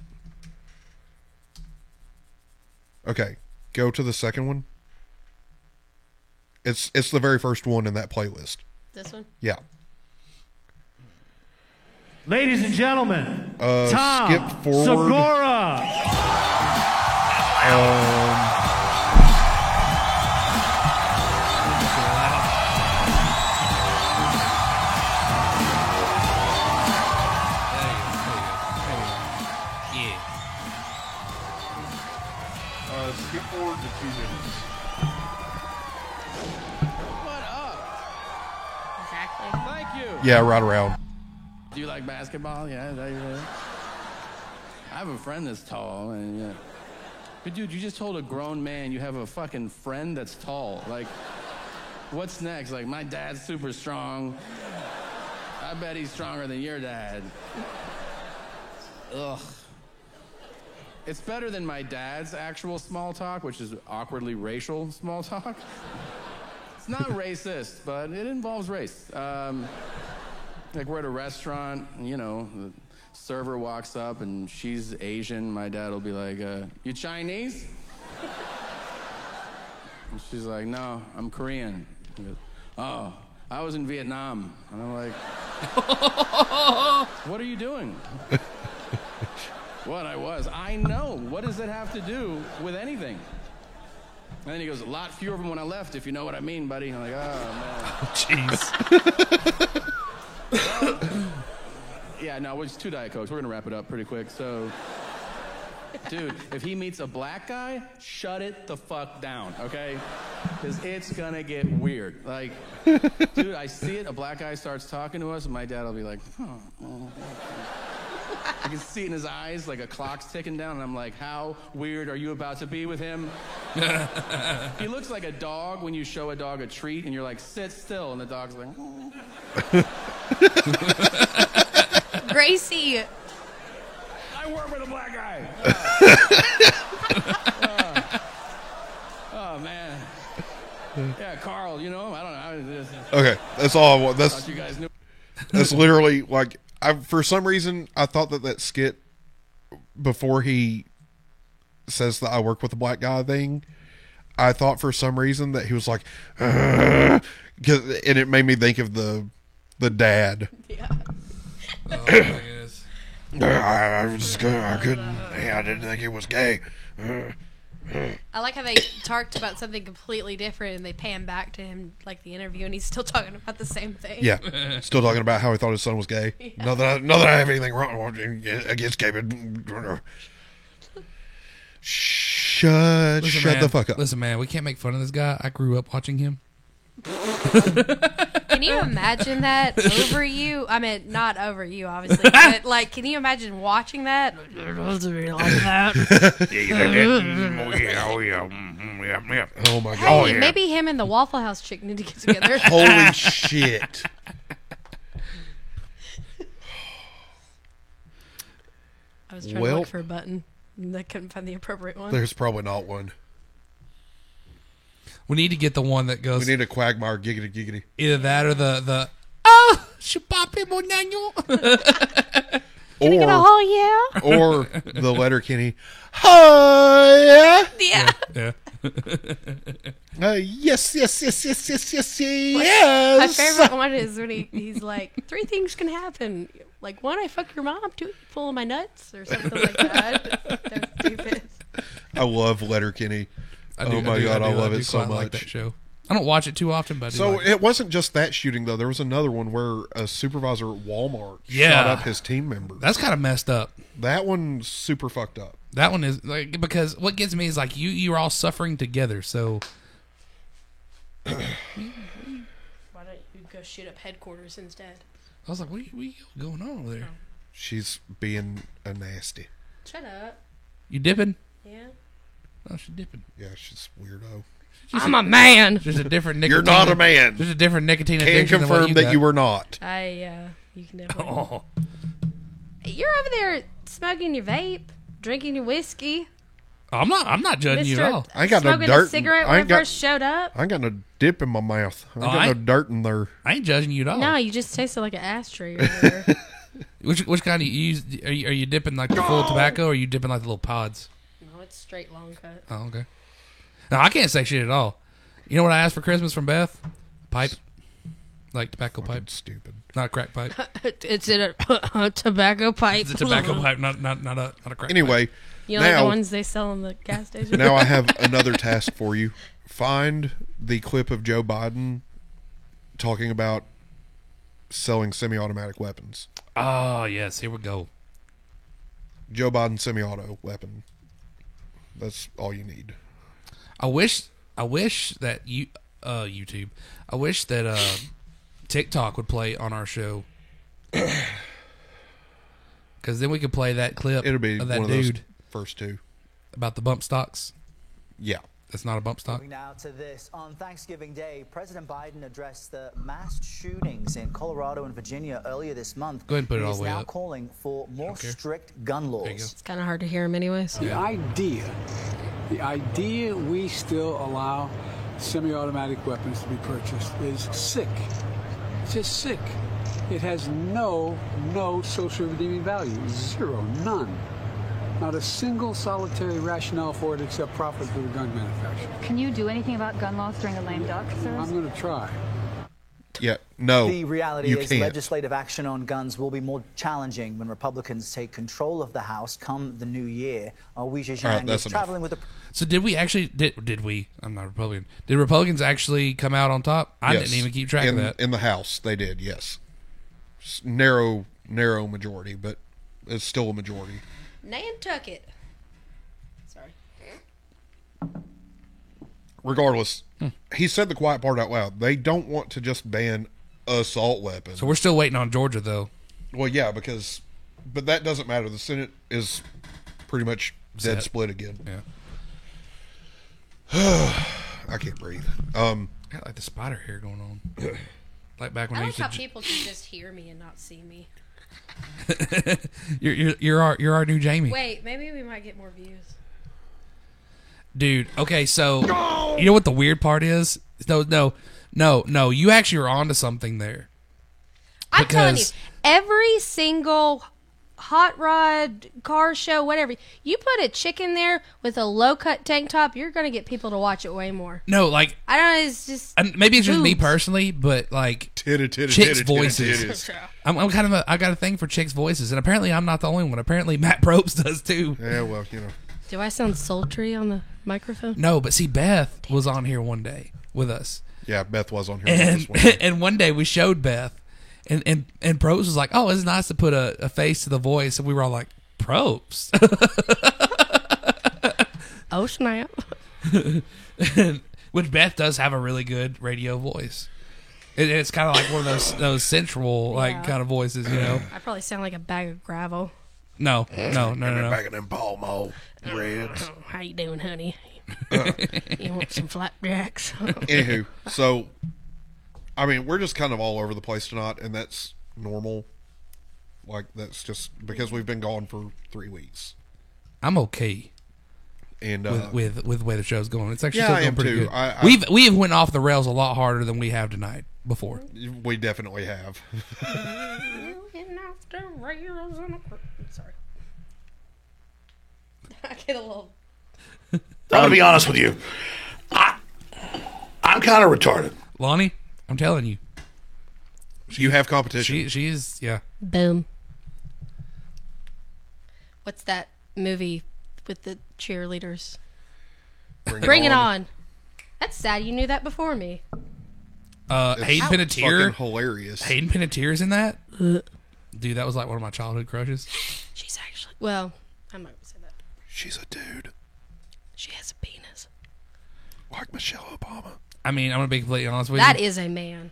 Okay, go to the second one. It's the very first one in that playlist. This one? Yeah. Ladies and gentlemen, Tom skip forward. Segura. Skip forward to 2 minutes. Exactly. Thank you. Yeah, right around. Do you like basketball? Yeah. Is that your I have a friend that's tall, and yeah. But dude, you just told a grown man you have a fucking friend that's tall. Like, what's next? Like, my dad's super strong. I bet he's stronger than your dad. Ugh. It's better than my dad's actual small talk, which is awkwardly racial small talk. It's not racist, but it involves race. Like, we're at a restaurant, and, you know, the server walks up, and she's Asian. My dad will be like, you Chinese? And she's like, no, I'm Korean. He goes, oh, I was in Vietnam. And I'm like, what are you doing? What I was? I know. What does it have to do with anything? And then he goes, a lot fewer of them when I left, if you know what I mean, buddy. I'm like, oh, man. Jeez. Yeah, no, it's 2 Diet Cokes. We're going to wrap it up pretty quick. So, dude, if he meets a black guy, shut it the fuck down, okay? Because it's going to get weird. Like, dude, I see it. A black guy starts talking to us, and my dad will be like, oh. I can see it in his eyes, like a clock's ticking down, and I'm like, how weird are you about to be with him? He looks like a dog when you show a dog a treat, and you're like, sit still, and the dog's like, oh. Gracie. I work with a black guy. Oh, man. Yeah, Carl, you know, I don't know. Okay, that's all I want. I thought you guys knew. That's literally like, for some reason, I thought that skit before he says that I work with a black guy thing, I thought for some reason that he was like, and it made me think of the dad. Yeah. Oh my goodness. I couldn't. I didn't think he was gay. I like how they talked about something completely different and they pan back to him like the interview and he's still talking about the same thing. Yeah, still talking about how he thought his son was gay. Yeah. Not that I have anything wrong against gay, but shut the fuck up. Listen, man, we can't make fun of this guy. I grew up watching him. Can you imagine that over you? I mean, not over you, obviously, but like, can you imagine watching that? Oh my Hey, god! maybe him and the Waffle House chick need to get together. Holy shit! I was trying to look for a button and I couldn't find the appropriate one. There's probably not one. We need to get the one that goes. We need a Quagmire giggity giggity. Either that or the oh chupapi monano. Can I get a oh yeah? Or the Letterkenny. Oh Yeah. Yeah. Yes. My favorite one is when he's like, 3 things can happen. Like, 1, I fuck your mom. 2, you pull my nuts or something like that. That's stupid. I love Letterkenny. Oh my god, I love it so much. Like that show. I don't watch it too often, but so it wasn't just that shooting though. There was another one where a supervisor at Walmart shot up his team member. That's kind of messed up. That one's super fucked up. That one is like, because what gets me is like you're all suffering together. So why don't you go shoot up headquarters instead? I was like, what going on over there? She's being a nasty. Shut up. You dipping? Yeah. Oh, she's dipping. Yeah, she's weirdo. I'm a man. There's a different nicotine. You're not a man. There's a different nicotine Can addiction than what confirm you that got. you were not. You can definitely. You're over there smoking your vape, drinking your whiskey. I'm not judging you at all. I ain't got no Smoking dirt. a cigarette when I first showed up. I ain't got no dip in my mouth. I ain't got I- no dirt in there. I ain't judging you at all. No, you just tasted like an ashtray over there. Which kind of you use? Are you dipping like the full tobacco, or are you dipping like the little pods? No, it's straight long cut. Oh, okay. No, I can't say shit at all. You know what I asked for Christmas from Beth? Pipe, like tobacco pipe. Stupid. Not a crack pipe. It's in a tobacco pipe. It's a tobacco pipe, not a crack. Anyway, pipe. You know, like the ones they sell in the gas station. Now I have another task for you. Find the clip of Joe Biden talking about selling semi-automatic weapons. Oh yes, here we go. Joe Biden semi-auto weapon. That's all you need. I wish that YouTube. I wish that TikTok would play on our show. Because then we could play that clip It'll be of that one of those dude first two. about the bump stocks. Yeah. That's not a bump stock. Moving now to this. On Thanksgiving Day, President Biden addressed the mass shootings in Colorado and Virginia earlier this month. Go ahead and put it He all is the way now up. calling for more strict gun laws. It's kind of hard to hear him anyways. The idea we still allow semi-automatic weapons to be purchased is sick. It's just sick. It has no social redeeming value. Zero, none. Not a single solitary rationale for it except profit for the gun manufacturer. Can you do anything about gun laws during the lame duck, sir? I'm going to try. Yeah, no. The reality you is can't. legislative action on guns will be more challenging when Republicans take control of the House come the new year. Wei Zhejiang is traveling with the... So did we actually, did we, I'm not Republican, did Republicans actually come out on top? I Yes. didn't even keep track of that. In the House, they did, yes. Narrow majority, but it's still a majority. Nantucket. Sorry. Regardless, he said the quiet part out loud. They don't want to just ban assault weapons. So we're still waiting on Georgia, though. Well, yeah, but that doesn't matter. The Senate is pretty much dead Set. split again. Yeah. I can't breathe. Got like the spider hair going on. Like back when I I like used how to. people can just hear me and not see me. You're our new Jamie. Wait, maybe we might get more views. Dude, okay, so you know what the weird part is? No, you actually are onto something there. I'm telling you, every single hot rod car show, whatever, you put a chick in there with a low cut tank top, you're gonna get people to watch it way more. No, like I don't know, it's just maybe it's just me boobs. personally, but like chicks' titty, voices. I'm kind of I got a thing for chicks' voices, and apparently I'm not the only one. Apparently Matt Probst does too. Yeah, well, you know. Do I sound sultry on the microphone? No, but see, Beth was on here one day with us. Yeah, Beth was on here And, with us one day. and one day we showed Beth, and Probst was like, "Oh, it's nice to put a face to the voice," and we were all like, "Probst." Oh snap! Which Beth does have a really good radio voice. It's kind of like one of those sensual like kind of voices, you know. I probably sound like a bag of gravel. No. Back in them Palmo reds. How you doing, honey? You want some flapjacks? Anywho, so I mean, we're just kind of all over the place tonight, and that's normal. Like that's just because we've been gone for 3 weeks. I'm okay. And with the way the show's going, it's actually yeah, still I going am pretty too. good. We have went off the rails a lot harder than we have tonight before. We definitely have. Sorry. I get a little. I'm gonna be honest with you. I'm kind of retarded. Lonnie, I'm telling you. You have competition. She is, yeah. Boom. What's that movie with the cheerleaders? Bring it on. That's sad. You knew that before me. Hayden Panettiere. Fucking hilarious. Hayden Panettiere's in that. Dude, that was like one of my childhood crushes. She's actually I'm not gonna say that. She's a dude. She has a penis. Like Michelle Obama. I mean, I'm gonna be completely honest with That you. is a man.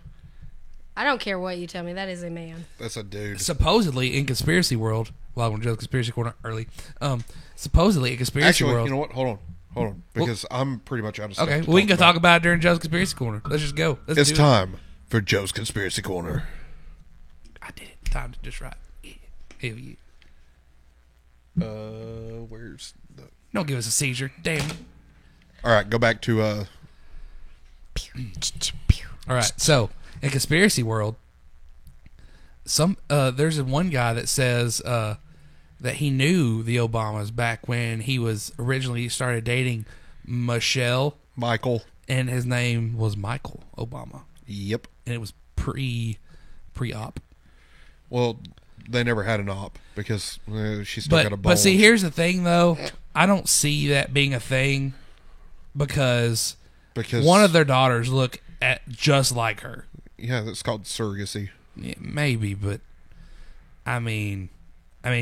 I don't care what you tell me. That is a man. That's a dude. Supposedly in conspiracy world, well, I want to do conspiracy corner early. Supposedly in conspiracy Actually, world. you know what? Hold on, because I'm pretty much out of stuff. Okay, to well, we can go about. talk about it during Joe's conspiracy corner. Let's just go. Let's It's do time for Joe's Conspiracy Corner. I did it. Time to just right. Yeah. Hell yeah. Where's the? Don't give us a seizure. Damn. All right, go back to All right, so in conspiracy world, there's one guy that says that he knew the Obamas back when he was originally started dating Michelle, Michael, and his name was Michael Obama. Yep, and it was pre-op. Well, they never had an op because she still got a bulge. But see, here's the thing, though. I don't see that being a thing because one of their daughters look just like her. Yeah, that's called surrogacy. Yeah, maybe, but I mean,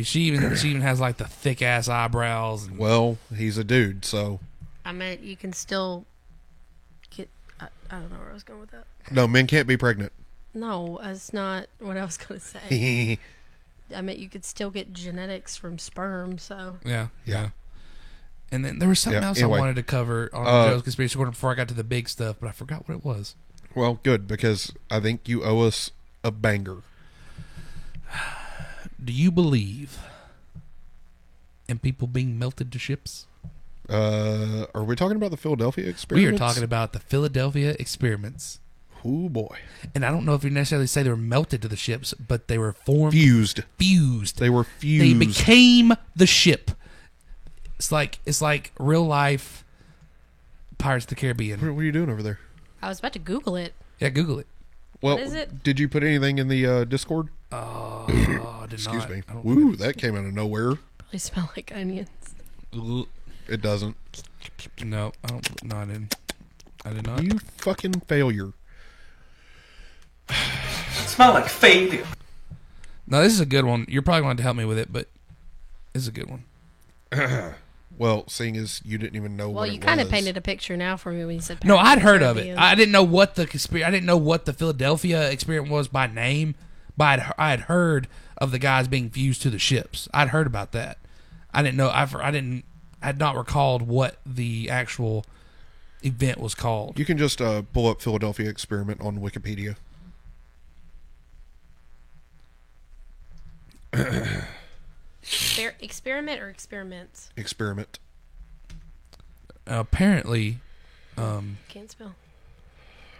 she even has like the thick ass eyebrows. And, well, he's a dude, so I mean, you can still get. I don't know where I was going with that. No, men can't be pregnant. No, that's not what I was going to say. I mean, you could still get genetics from sperm. So yeah. And then there was something else anyway, I wanted to cover on Joe's Conspiracy Corner before I got to the big stuff, but I forgot what it was. Well, good, because I think you owe us a banger. Do you believe in people being melted to ships? Are we talking about the Philadelphia experiments? We are talking about the Philadelphia experiments. Oh, boy. And I don't know if you necessarily say they were melted to the ships, but they were formed. Fused. They were fused. They became the ship. It's like real life Pirates of the Caribbean. What are you doing over there? I was about to Google it. Yeah, Google it. Well, what is it? Did you put anything in the Discord? I did Excuse not. me. Woo, that came out of nowhere. Probably smell like onions. It doesn't. No, I don't. No, I didn't. I did not. You fucking failure. Smell like failure. Now, this is a good one. You're probably going to help me with it, but this is a good one. Well, seeing as you didn't even know what it was. Well, you kind of painted a picture now for me when you said no, I'd heard of it. I didn't know what the I didn't know what the Philadelphia experiment was by name, but I had heard of the guys being fused to the ships. I'd heard about that. I didn't know. I had not recalled what the actual event was called. You can just pull up Philadelphia experiment on Wikipedia. Experiment or experiments? Experiment. Apparently, can't spell.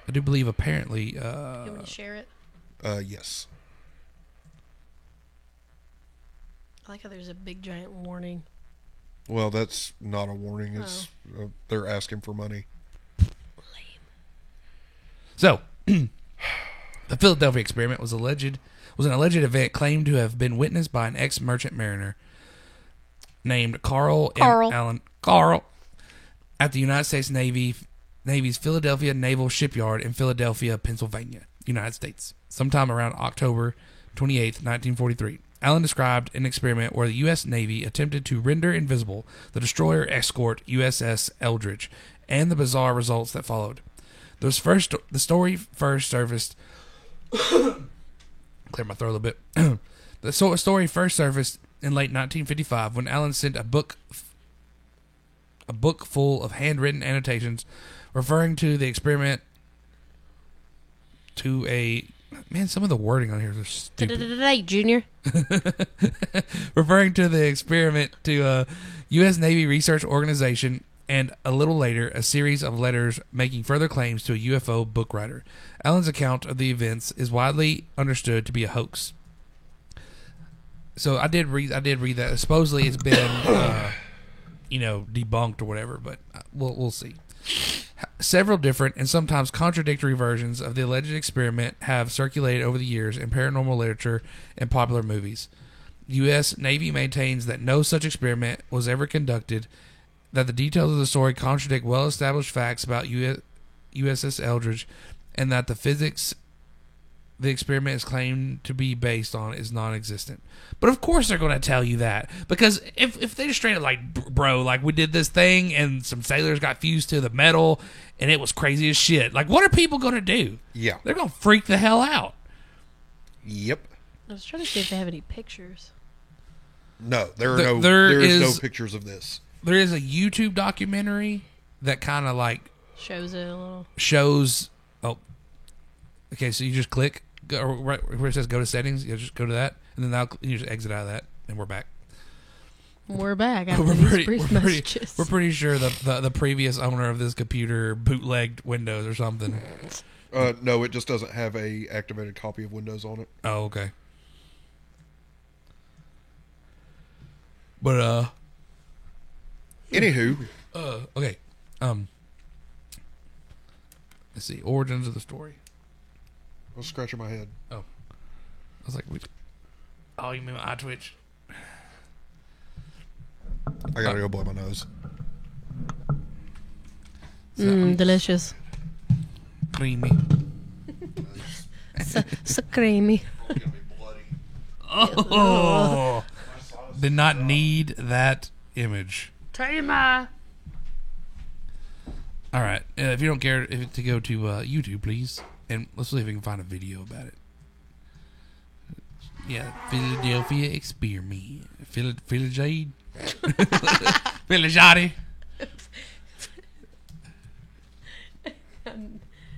I do believe apparently. You want me to share it? Yes. I like how there's a big giant warning. Well, that's not a warning. It's they're asking for money. Lame. So, the Philadelphia experiment was an alleged event claimed to have been witnessed by an ex-merchant mariner named Carl M. Allen at the United States Navy's Philadelphia Naval Shipyard in Philadelphia, Pennsylvania, United States, sometime around October 28th, 1943. Allen described an experiment where the U.S. Navy attempted to render invisible the destroyer escort USS Eldridge and the bizarre results that followed. The story first surfaced... Clear my throat a little bit. The story first surfaced in late 1955 when Allen sent a book full of handwritten annotations referring to the experiment to a... Man, some of the wording on here is stupid. Hey, Junior. Referring to the experiment to a U.S. Navy research organization, and a little later, a series of letters making further claims to a UFO book writer. Allen's account of the events is widely understood to be a hoax. So I did read that. Supposedly it's been, debunked or whatever, but we'll see. Several different and sometimes contradictory versions of the alleged experiment have circulated over the years in paranormal literature and popular movies. The U.S. Navy maintains that no such experiment was ever conducted, that the details of the story contradict well-established facts about USS Eldridge, and that the physics the experiment is claimed to be based on is non-existent. But of course they're going to tell you that, because if they just straight up like, bro, like we did this thing and some sailors got fused to the metal and it was crazy as shit. Like, what are people going to do? Yeah. They're going to freak the hell out. Yep. I was trying to see if they have any pictures. No, there is no pictures of this. There is a YouTube documentary that kind of like shows it a little. Oh, okay. So you just click right where it says "Go to Settings." You just go to that, and then you just exit out of that, and we're back. We're back after these brief messages. We're pretty sure the previous owner of this computer bootlegged Windows or something. No, it just doesn't have a activated copy of Windows on it. Oh, okay. But anywho, okay. Let's see. Origins of the story. I was scratching my head. Oh, I was like, oh, you mean my eye twitch? I gotta go blow my nose. Delicious. Creamy. So creamy. Oh, did not need that image. Tama. All right, if you don't care to go to YouTube, please, and let's see if we can find a video about it. Yeah, Philadelphia experiment. Philadelphia. Philadelphia.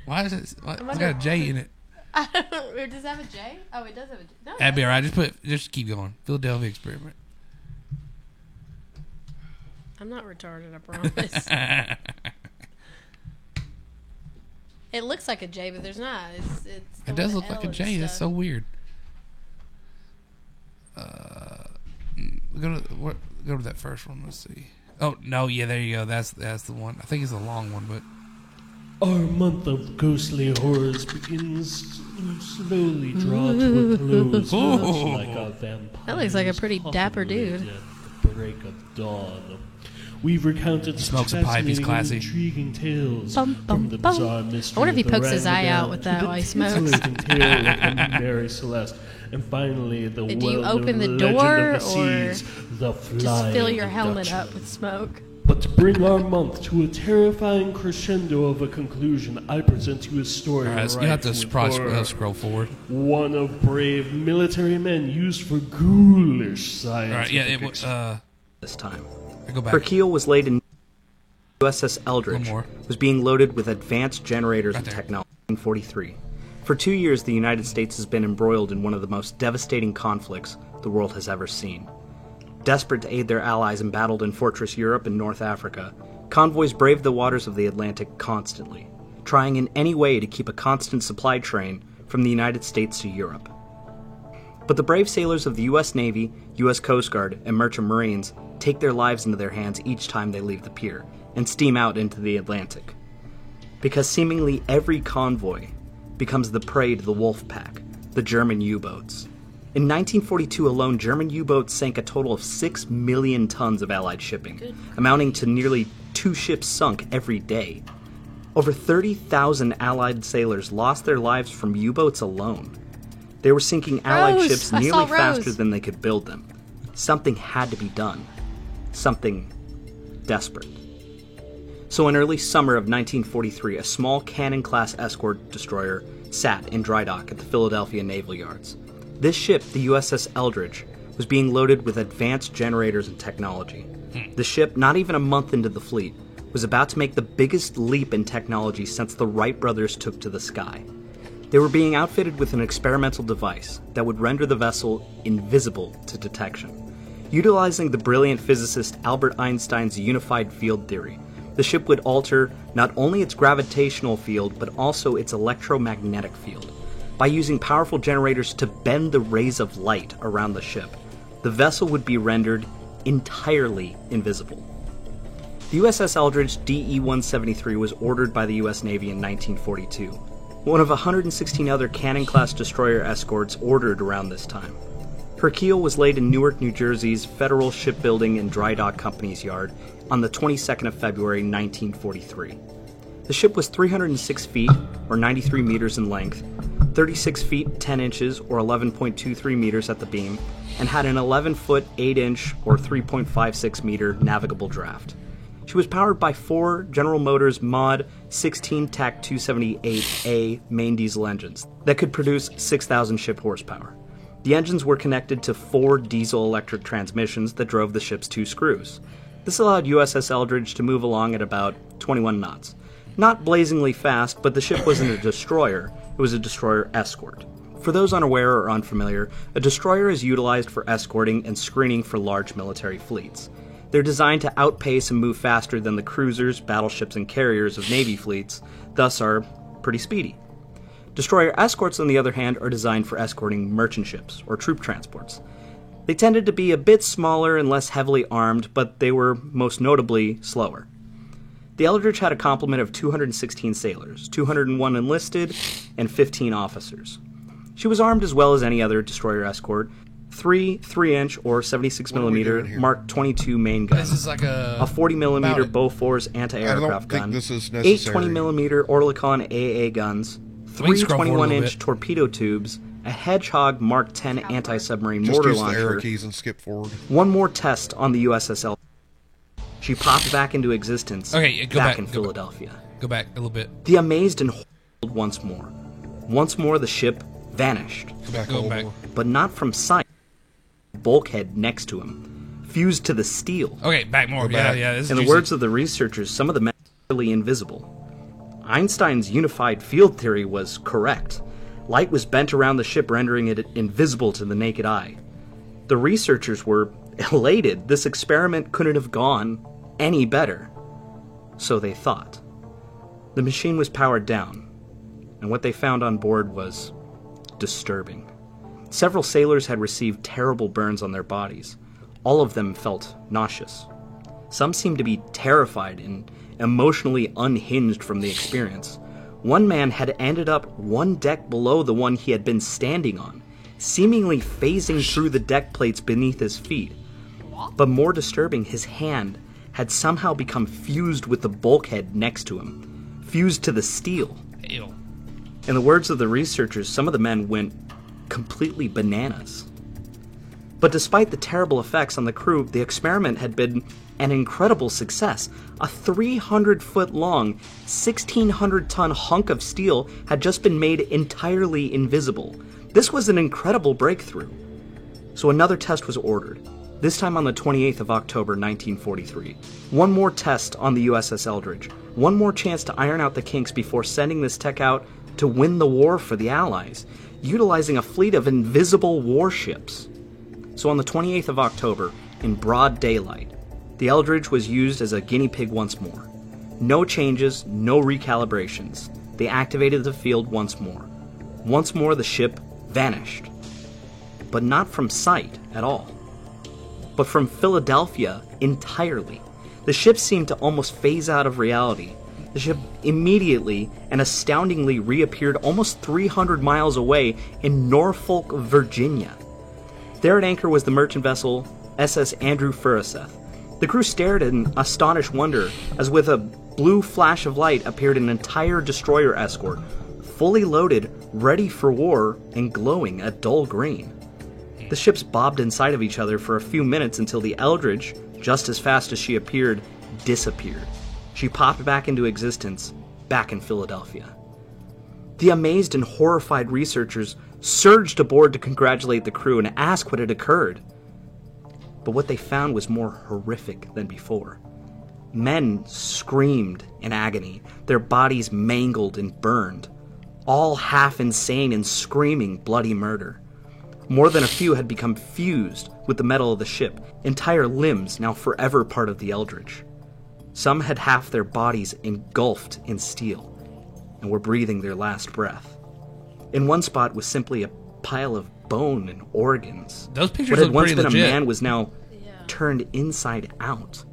Why is it? It's got a J in it. Does it have a J? Oh, it does have a J. No, That'd be all right. Just keep going. Philadelphia experiment. I'm not retarded, I promise. It looks like a J, but there's not. It does look like a J. That's so weird. Go to that first one. Let's see. Oh no, yeah, there you go. That's the one. I think it's a long one, but our month of ghostly horrors begins to slowly draw to a close, much like a vampire. That looks like a pretty dapper dude. At the break of dawn. We've recounted smokes a pipe. He's classy. Intriguing tales from the bizarre mystery. I wonder if he pokes his eye out with that while he smokes. Tale of Mary Celeste, and finally the do you open the door of the or seas, the just fill your helmet up with smoke? But to bring our month to a terrifying crescendo of a conclusion, I present you a story. All right, so you have to scroll forward. One of brave military men used for ghoulish science. All right, yeah, it was this time. Go back. Her keel was laid in USS Eldridge, was being loaded with advanced generators and technology in 1943. For 2 years, the United States has been embroiled in one of the most devastating conflicts the world has ever seen. Desperate to aid their allies embattled in Fortress Europe and North Africa, convoys braved the waters of the Atlantic constantly, trying in any way to keep a constant supply train from the United States to Europe. But the brave sailors of the U.S. Navy, U.S. Coast Guard, and Merchant Marines take their lives into their hands each time they leave the pier and steam out into the Atlantic. Because seemingly every convoy becomes the prey to the wolf pack, the German U-boats. In 1942 alone, German U-boats sank a total of 6 million tons of Allied shipping, amounting to nearly 2 ships sunk every day. Over 30,000 Allied sailors lost their lives from U-boats alone. They were sinking Allied ships nearly faster than they could build them. Something had to be done. Something desperate. So in early summer of 1943, a small Cannon-class escort destroyer sat in dry dock at the Philadelphia Naval Yards. This ship, the USS Eldridge, was being loaded with advanced generators and technology. The ship, not even a month into the fleet, was about to make the biggest leap in technology since the Wright brothers took to the sky. They were being outfitted with an experimental device that would render the vessel invisible to detection. Utilizing the brilliant physicist Albert Einstein's unified field theory, the ship would alter not only its gravitational field, but also its electromagnetic field. By using powerful generators to bend the rays of light around the ship, the vessel would be rendered entirely invisible. The USS Eldridge DE-173 was ordered by the U.S. Navy in 1942, one of 116 other Cannon-class destroyer escorts ordered around this time. Her keel was laid in Newark, New Jersey's Federal Shipbuilding and Dry Dock Company's yard on the 22nd of February 1943. The ship was 306 feet, or 93 meters in length, 36 feet 10 inches, or 11.23 meters at the beam, and had an 11-foot 8-inch, or 3.56 meter navigable draft. She was powered by 4 General Motors Mod 16 TAC 278A main diesel engines that could produce 6,000 ship horsepower. The engines were connected to 4 diesel-electric transmissions that drove the ship's 2 screws. This allowed USS Eldridge to move along at about 21 knots. Not blazingly fast, but the ship wasn't a destroyer, it was a destroyer escort. For those unaware or unfamiliar, a destroyer is utilized for escorting and screening for large military fleets. They're designed to outpace and move faster than the cruisers, battleships, and carriers of Navy fleets, thus are pretty speedy. Destroyer escorts, on the other hand, are designed for escorting merchant ships, or troop transports. They tended to be a bit smaller and less heavily armed, but they were most notably slower. The Eldridge had a complement of 216 sailors, 201 enlisted, and 15 officers. She was armed as well as any other destroyer escort. 3 3-inch or 76mm Mark 22 main guns. This is like a 40mm Bofors anti-aircraft gun. This is 8 20mm Oerlikon AA guns. 3 21-inch torpedo tubes. A Hedgehog Mark 10 anti-submarine mortar launcher. Just use the arrow keys and skip forward. One more test on the USS Eldridge. She popped back into existence back in Philadelphia. Go back a little bit. The amazed and horrified once more. Once more, the ship vanished. Go back. But not from sight. Bulkhead next to him, fused to the steel. Okay, back more. Yeah. In the words of the researchers, some of the men were really invisible. Einstein's unified field theory was correct. Light was bent around the ship, rendering it invisible to the naked eye. The researchers were elated. This experiment couldn't have gone any better. So they thought. The machine was powered down, and what they found on board was disturbing. Several sailors had received terrible burns on their bodies. All of them felt nauseous. Some seemed to be terrified and emotionally unhinged from the experience. One man had ended up one deck below the one he had been standing on, seemingly phasing through the deck plates beneath his feet. But more disturbing, his hand had somehow become fused with the bulkhead next to him, fused to the steel. Ew. In the words of the researchers, some of the men went completely bananas. But despite the terrible effects on the crew, the experiment had been an incredible success. A 300-foot-long, 1,600-ton hunk of steel had just been made entirely invisible. This was an incredible breakthrough. So another test was ordered, this time on the 28th of October, 1943. One more test on the USS Eldridge. One more chance to iron out the kinks before sending this tech out to win the war for the Allies, utilizing a fleet of invisible warships. So on the 28th of October, in broad daylight, the Eldridge was used as a guinea pig once more. No changes, no recalibrations. They activated the field once more. Once more the ship vanished. But not from sight at all. But from Philadelphia entirely. The ship seemed to almost phase out of reality. The ship immediately and astoundingly reappeared almost 300 miles away in Norfolk, Virginia. There at anchor was the merchant vessel SS Andrew Furuseth. The crew stared in astonished wonder as with a blue flash of light appeared an entire destroyer escort, fully loaded, ready for war, and glowing a dull green. The ships bobbed inside of each other for a few minutes until the Eldridge, just as fast as she appeared, disappeared. She popped back into existence, back in Philadelphia. The amazed and horrified researchers surged aboard to congratulate the crew and ask what had occurred. But what they found was more horrific than before. Men screamed in agony, their bodies mangled and burned, all half insane and screaming bloody murder. More than a few had become fused with the metal of the ship, entire limbs now forever part of the Eldridge. Some had half their bodies engulfed in steel and were breathing their last breath. In one spot was simply a pile of bone and organs. Those pictures what had look once pretty been legit. a man was now turned inside out,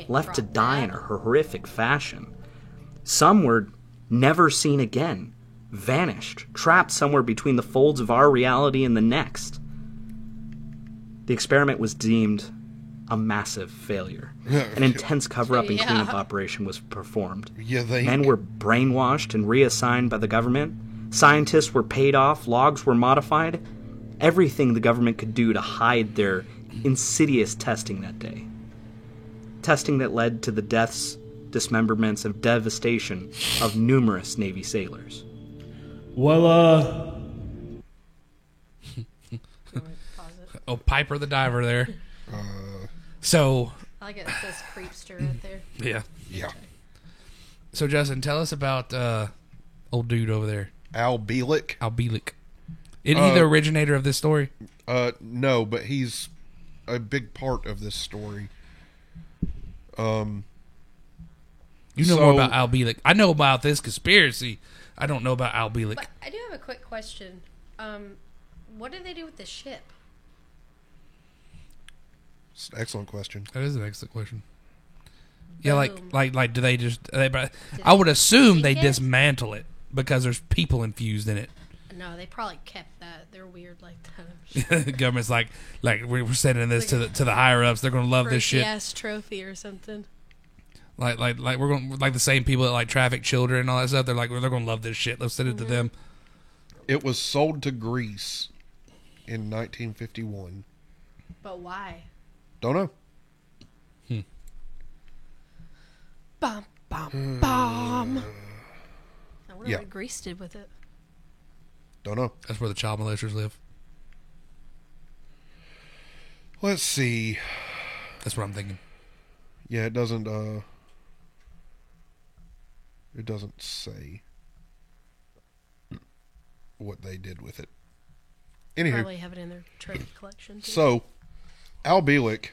left to die in a horrific fashion. Some were never seen again, vanished, trapped somewhere between the folds of our reality and the next. The experiment was deemed a massive failure. An intense cover-up and cleanup operation was performed. Men were brainwashed and reassigned by the government. Scientists were paid off. Logs were modified. Everything the government could do to hide their insidious testing that day. Testing that led to the deaths, dismemberments, and devastation of numerous Navy sailors. Well, Oh, Piper the Diver there. So... I like it says Creepster right there. Yeah. Yeah. So, Justin, tell us about old dude over there. Al Bielek. Al Bielek. Isn't he the originator of this story? No, but he's a big part of this story. You know more about Al Bielek. I know about this conspiracy. I don't know about Al Bielek. But I do have a quick question. What did they do with the ship? It's an excellent question. That is an excellent question. Yeah, like, do they just? I would assume they dismantle it because there's people infused in it. No, they probably kept that. They're weird like that. The government's like we're sending this to the higher ups. They're gonna love this shit. Yes, trophy or something. Like we're going like the same people that like traffic children and all that stuff. They're gonna love this shit. Let's send it to them. It was sold to Greece in 1951. But why? Don't know. Bum, bum, bum. I wonder what Greece did with it. Don't know. That's where the child molesters live. Let's see. That's what I'm thinking. Yeah, it doesn't say what they did with it. Anywho, probably have it in their trophy collection too. So, Al Bielek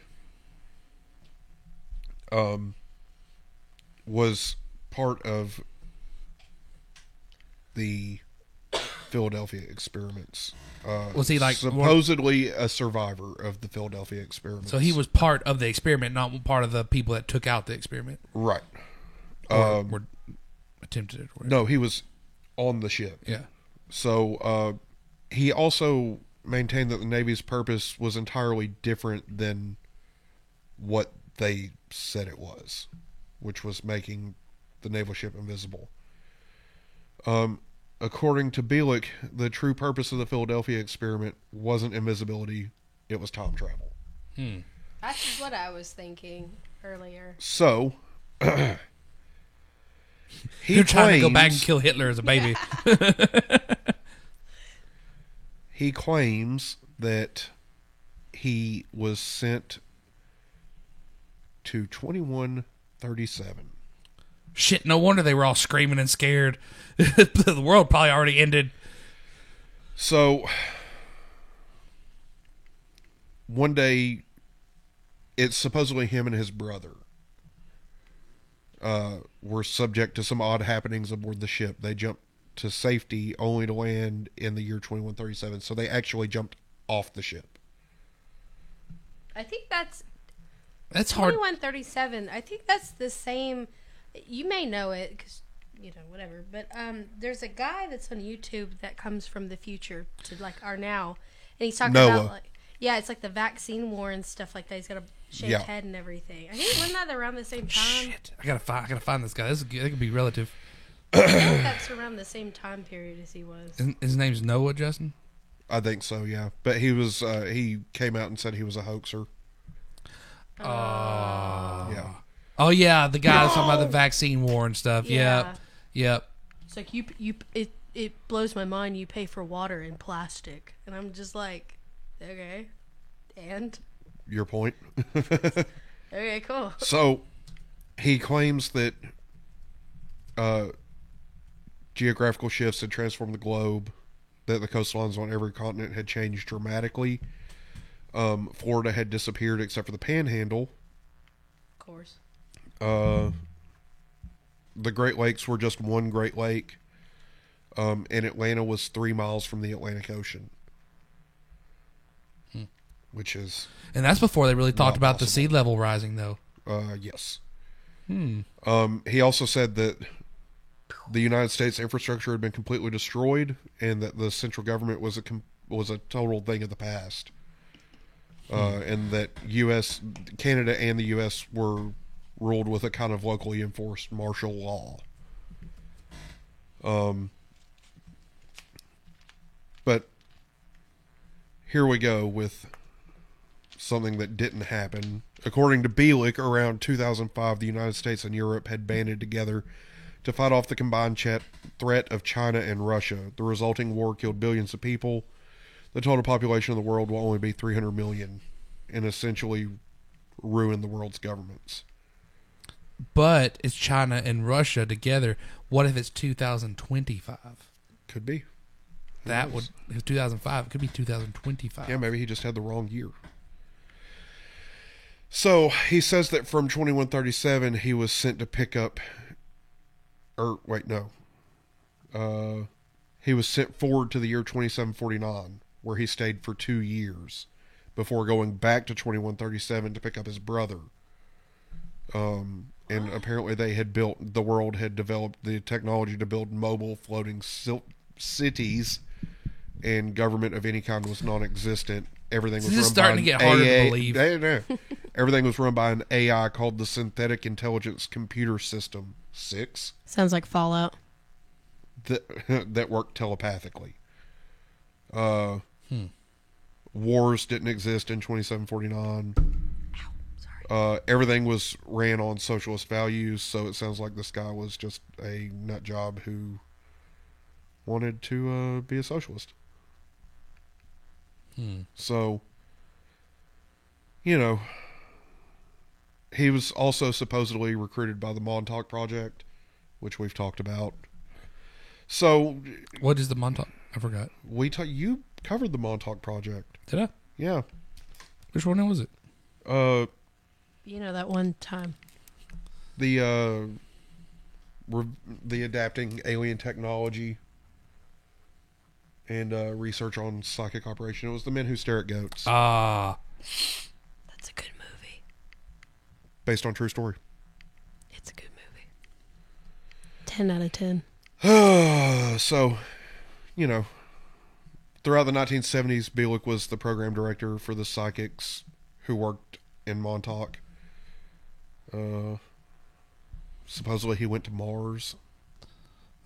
was part of the Philadelphia experiments. Was he like supposedly a survivor of the Philadelphia experiments? So he was part of the experiment, not part of the people that took out the experiment, right? Or attempted it. Or no, he was on the ship. Yeah. So he also maintained that the Navy's purpose was entirely different than what they said it was, which was making the naval ship invisible. According to Bielek, the true purpose of the Philadelphia experiment wasn't invisibility, it was time travel. That's what I was thinking earlier. So, You're trying to go back and kill Hitler as a baby. He claims that he was sent to 2137. Shit, no wonder they were all screaming and scared. The world probably already ended. So, one day, it's supposedly him and his brother were subject to some odd happenings aboard the ship. They jumped to safety only to land in the year 2137. So they actually jumped off the ship. I think that's hard. 2137. I think that's the same. You may know it because whatever. But there's a guy that's on YouTube that comes from the future to like our now, and he's talking about like it's like the vaccine war and stuff like that. He's got a shaved head and everything. I think wasn't that around the same time? Shit, I gotta find this guy. That could be relative. I think that's around the same time period as he was. His name's Noah, Justin? I think so, yeah. But he was he came out and said he was a hoaxer. Yeah. Oh yeah, the guy that's talking about the vaccine war and stuff. Yeah. Yep. It's like it blows my mind. You pay for water in plastic, and I'm just like, okay, and your point. Okay, cool. So he claims that geographical shifts had transformed the globe, that the coastlines on every continent had changed dramatically. Florida had disappeared except for the Panhandle. Of course. The Great Lakes were just one Great Lake, and Atlanta was 3 miles from the Atlantic Ocean. Which is... And that's before they really talked about the sea level rising, though. Yes. He also said that the United States infrastructure had been completely destroyed, and that the central government was a total thing of the past. And that Canada and the U.S. were ruled with a kind of locally enforced martial law. But here we go with something that didn't happen. According to Bielek, around 2005, the United States and Europe had banded together to fight off the combined threat of China and Russia. The resulting war killed billions of people. The total population of the world will only be 300 million, and essentially ruin the world's governments. But it's China and Russia together. What if it's 2025? Could be. That would, if it's 2005, it could be 2025. Yeah, maybe he just had the wrong year. So he says that from 2137 he was sent to pick up, he was sent forward to the year 2749, where he stayed for 2 years before going back to 2137 to pick up his brother. And apparently the world had developed the technology to build mobile floating cities, and government of any kind was non-existent. Everything was starting to get harder to believe. Everything was run by an AI called the Synthetic Intelligence Computer System 6. Sounds like Fallout. That worked telepathically. Wars didn't exist in 2749. Everything was ran on socialist values, so it sounds like this guy was just a nut job who wanted to be a socialist. So, you know, he was also supposedly recruited by the Montauk Project, which we've talked about. So, what is the Montauk? I forgot. You covered the Montauk Project. Did I? Yeah. Which one was it? You know, that one time. The adapting alien technology and research on psychic operation. It was The Men Who Stare at Goats. Ah. That's a good movie. Based on true story. It's a good movie. 10 out of 10. So, you know, throughout the 1970s, Bielek was the program director for the psychics who worked in Montauk. Supposedly he went to Mars.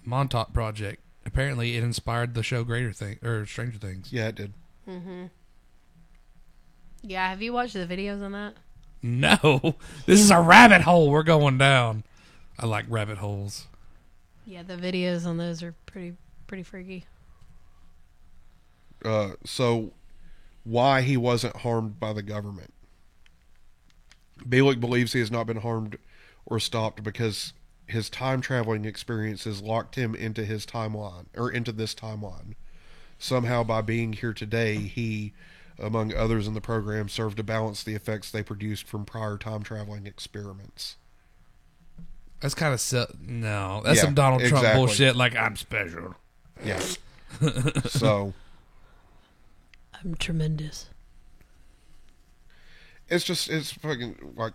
Montauk Project. Apparently it inspired the show Stranger Things. Yeah, it did. Mm-hmm. Yeah, have you watched the videos on that? No. This is a rabbit hole we're going down. I like rabbit holes. Yeah, the videos on those are pretty freaky. So why he wasn't harmed by the government. Bielek believes he has not been harmed or stopped because his time traveling experiences locked him into his timeline, or into this timeline. Somehow by being here today, he, among others in the program, served to balance the effects they produced from prior time traveling experiments. That's kind of no. That's some Donald Trump bullshit. Like, I'm special. Yeah. So I'm tremendous. It's fucking like,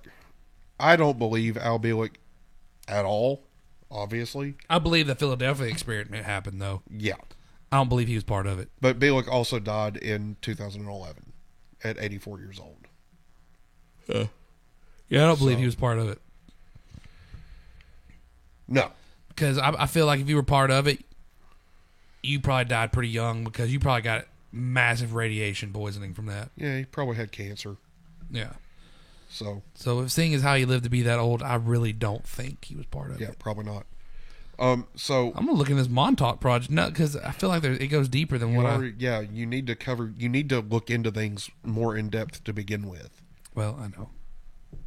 I don't believe Al Bielek at all. Obviously, I believe the Philadelphia experiment happened though. Yeah, I don't believe he was part of it. But Bielek also died in 2011 at 84 years old. Yeah, I don't believe he was part of it. No. Because I feel like if you were part of it, you probably died pretty young because you probably got massive radiation poisoning from that. Yeah, he probably had cancer. Yeah. So if seeing as how he lived to be that old, I really don't think he was part of it. Yeah, probably not. So I'm gonna look in this Montauk Project, no, because I feel like it goes deeper than what yeah, you need to look into things more in depth to begin with. Well, I know.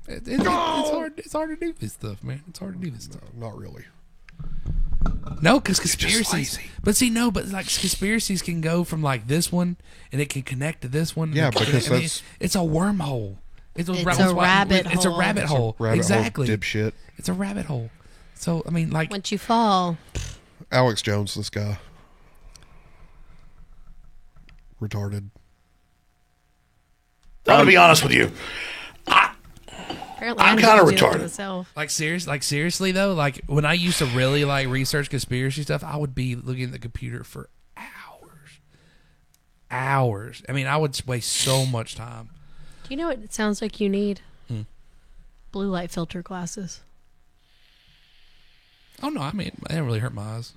It's hard. It's hard to do this stuff, man. It's hard to do this stuff. No, not really. No, because conspiracies. But see, no, but like conspiracies can go from like this one, and it can connect to this one. Yeah, because it's a wormhole. It's a rabbit hole. It's a rabbit Exactly. Hole, dipshit. It's a rabbit hole. So I mean, like once you fall. Alex Jones, this guy, retarded. I'm gonna be honest with you. I'm kind of retarded. Like seriously though, like when I used to really like research conspiracy stuff, I would be looking at the computer for hours. I mean, I would waste so much time. Do you know what it sounds like you need? Blue light filter glasses. Oh no, I mean, they don't really hurt my eyes.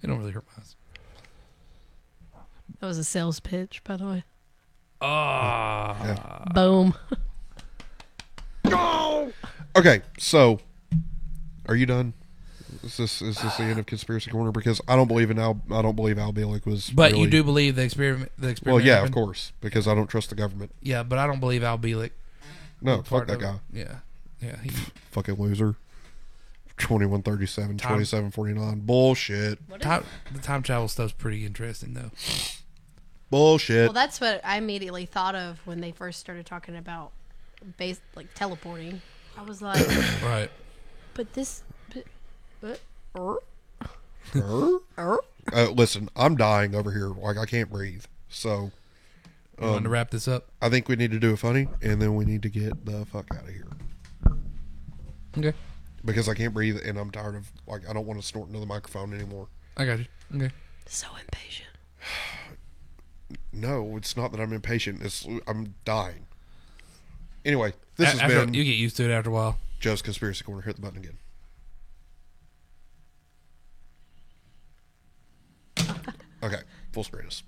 They don't really hurt my eyes. That was a sales pitch, by the way. Yeah. Boom. Okay, so are you done? Is this the end of Conspiracy Corner? Because I don't believe Al Bielek was. But really, you do believe the experiment. Well, yeah, happened? Of course, because I don't trust the government. Yeah, but I don't believe Al Bielek. No, fuck that guy. Yeah. Fucking loser. 2137, 2749. Bullshit. The time travel stuff's pretty interesting though. Bullshit. Well, that's what I immediately thought of when they first started talking about teleporting. I was like, right. But this. Listen, I'm dying over here. Like, I can't breathe. So, you want to wrap this up? I think we need to do a funny, and then we need to get the fuck out of here. Okay. Because I can't breathe, and I'm tired of, like, I don't want to snort into the microphone anymore. I got you. Okay. So impatient. No, it's not that I'm impatient. I'm dying. Anyway, this has been... You get used to it after a while. Joe's Conspiracy Corner. Hit the button again. Okay, full screen us.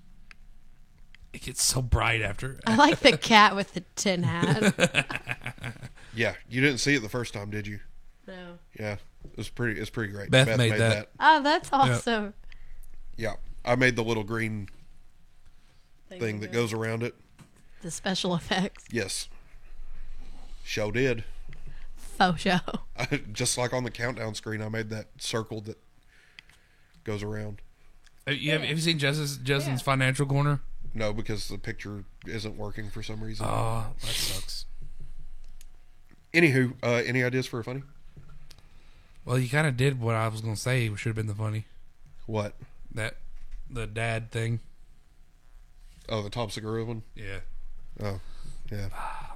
It gets so bright after. I like the cat with the tin hat. Yeah, you didn't see it the first time, did you? No. Yeah, it's pretty great. Beth made that. Oh, that's awesome. Yeah, I made the little green thing that goes around it. The special effects. Yes. Show did. Faux show. Just like on the countdown screen, I made that circle that goes around. Have you seen Justin's Financial Corner? No, because the picture isn't working for some reason. Oh, that sucks. Anywho, any ideas for a funny? Well, you kind of did what I was going to say should have been the funny. What? The dad thing. Oh, the Tom Segura one? Yeah. Oh, yeah.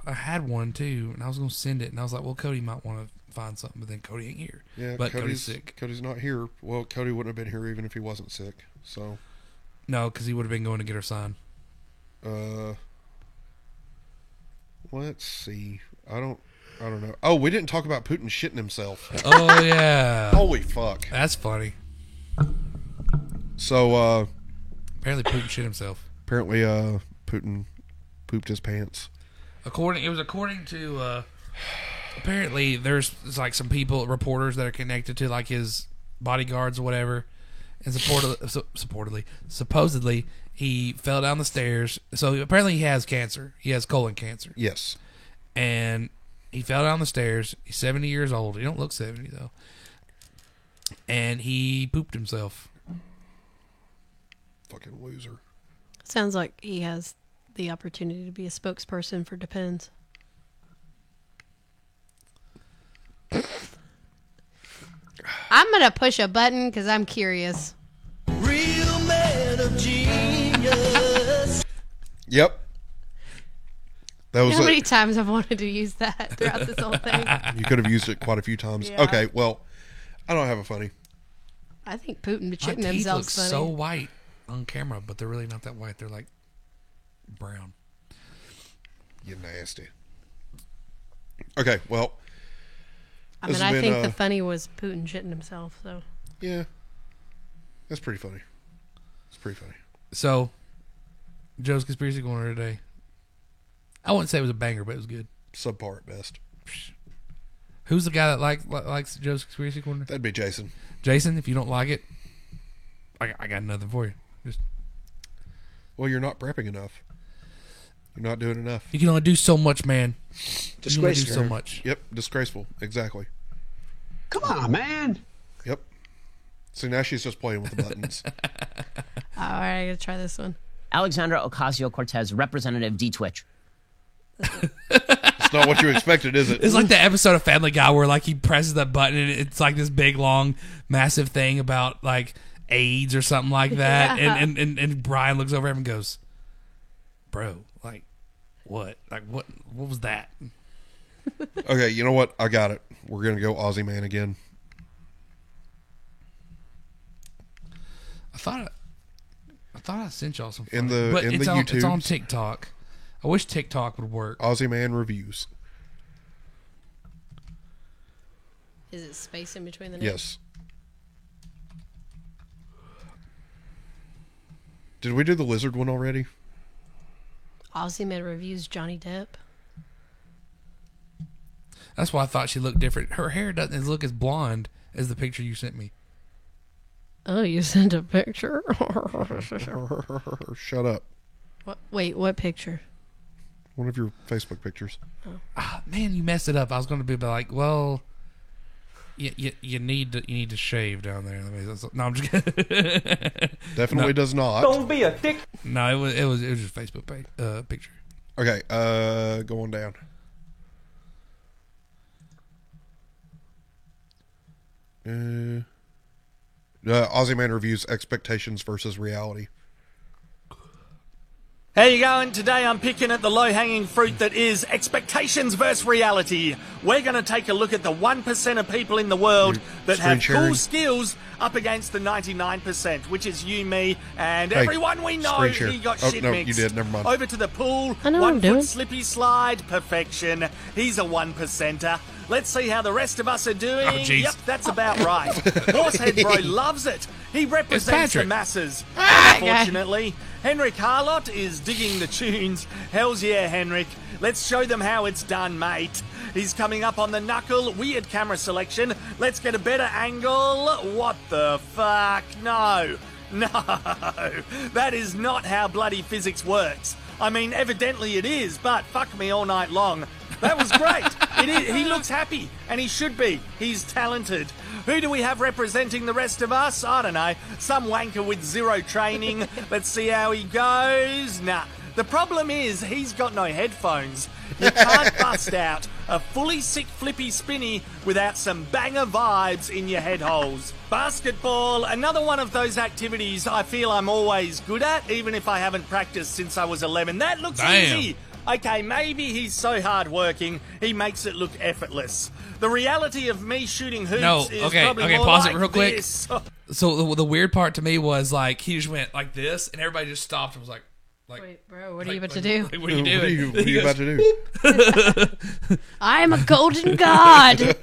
I had one too, and I was going to send it, and I was like, well, Cody might want to find something, but then Cody ain't here. Yeah, but Cody's sick. Cody's not here. Well, Cody wouldn't have been here even if he wasn't sick, so. No, because he would have been going to get her signed. Let's see. I don't know. Oh, we didn't talk about Putin shitting himself. Oh, yeah. Holy fuck. That's funny. So, apparently Putin shit himself. Apparently, Putin pooped his pants. According to, apparently there's like some reporters that are connected to like his bodyguards or whatever, and supposedly he fell down the stairs. So apparently he has cancer. He has colon cancer. Yes. And he fell down the stairs. He's 70 years old. He don't look 70 though. And he pooped himself. Fucking loser. Sounds like he has the opportunity to be a spokesperson for Depends. I'm going to push a button because I'm curious. Real man of genius. Yep. That was how many times I've wanted to use that throughout this whole thing? You could have used it quite a few times. Yeah. Okay, well, I don't have a funny. I think Putin shitting My teeth himself look funny. so white on camera, but they're really not that white. They're like brown. You nasty. Okay, well. I mean, I think the funny was Putin shitting himself, so. Yeah. That's pretty funny. It's pretty funny. So, Joe's Conspiracy Corner today. I wouldn't say it was a banger, but it was good. Subpar at best. Who's the guy that likes Joe's Conspiracy Corner? That'd be Jason. Jason, if you don't like it, I got nothing for you. Well, you're not prepping enough. You're not doing enough. You can only do so much, man. Disgraceful. You can only do so much. Yep, disgraceful. Exactly. Come on, man. Yep. So now she's just playing with the buttons. All right, I gotta try this one. Alexandra Ocasio-Cortez, Representative D. Twitch. It's not what you expected, is it? It's like the episode of Family Guy where like he presses that button and it's like this big, long, massive thing about like AIDS or something like that. Yeah. And Brian looks over him and goes, "Bro, like what? Like what was that?" Okay, you know what? I got it. We're gonna go Aussie Man again. I thought I sent y'all some. In the YouTube. It's on TikTok. I wish TikTok would work. Aussie Man reviews. Is it space in between the names? Yes. Did we do the lizard one already? Aussie Man reviews Johnny Depp. That's why I thought she looked different. Her hair doesn't look as blonde as the picture you sent me. Oh, you sent a picture? Shut up. What? Wait, what picture? One of your Facebook pictures. Oh. Man, you messed it up. I was going to be like, well, you need to shave down there. No, I'm just kidding. Definitely does not. Don't be a dick. No, it was just a Facebook picture. Okay, go on down. Aussie Man reviews expectations versus reality. How you going? Today I'm picking at the low-hanging fruit that is expectations versus reality. We're going to take a look at the 1% of people in the world that have cool skills up against the 99%, which is you, me, and everyone we know. He got shit mixed. You did. Never mind. Over to the pool. I know what I'm doing. 1 foot slippy slide. Perfection. He's a 1%er. Let's see how the rest of us are doing. Oh, yep, that's about right. Horsehead Bro loves it. He represents the masses. Unfortunately, Henrik Harlot is digging the tunes. Hells yeah, Henrik. Let's show them how it's done, mate. He's coming up on the knuckle. Weird camera selection. Let's get a better angle. What the fuck? No. No, that is not how bloody physics works. I mean, evidently it is, but fuck me all night long. That was great. He looks happy, and he should be. He's talented. Who do we have representing the rest of us? I don't know. Some wanker with zero training. Let's see how he goes. Nah. The problem is, he's got no headphones. You can't bust out a fully sick flippy spinny without some banger vibes in your head holes. Basketball, another one of those activities I feel I'm always good at, even if I haven't practiced since I was 11. That looks easy. Okay, maybe he's so hardworking, he makes it look effortless. The reality of me shooting hoops is probably more pause like it real quick. this. So the weird part to me was, like, he just went like this, and everybody just stopped and was like, wait, bro, what are you about to do? What are you doing? What are you about to do? I'm a golden god.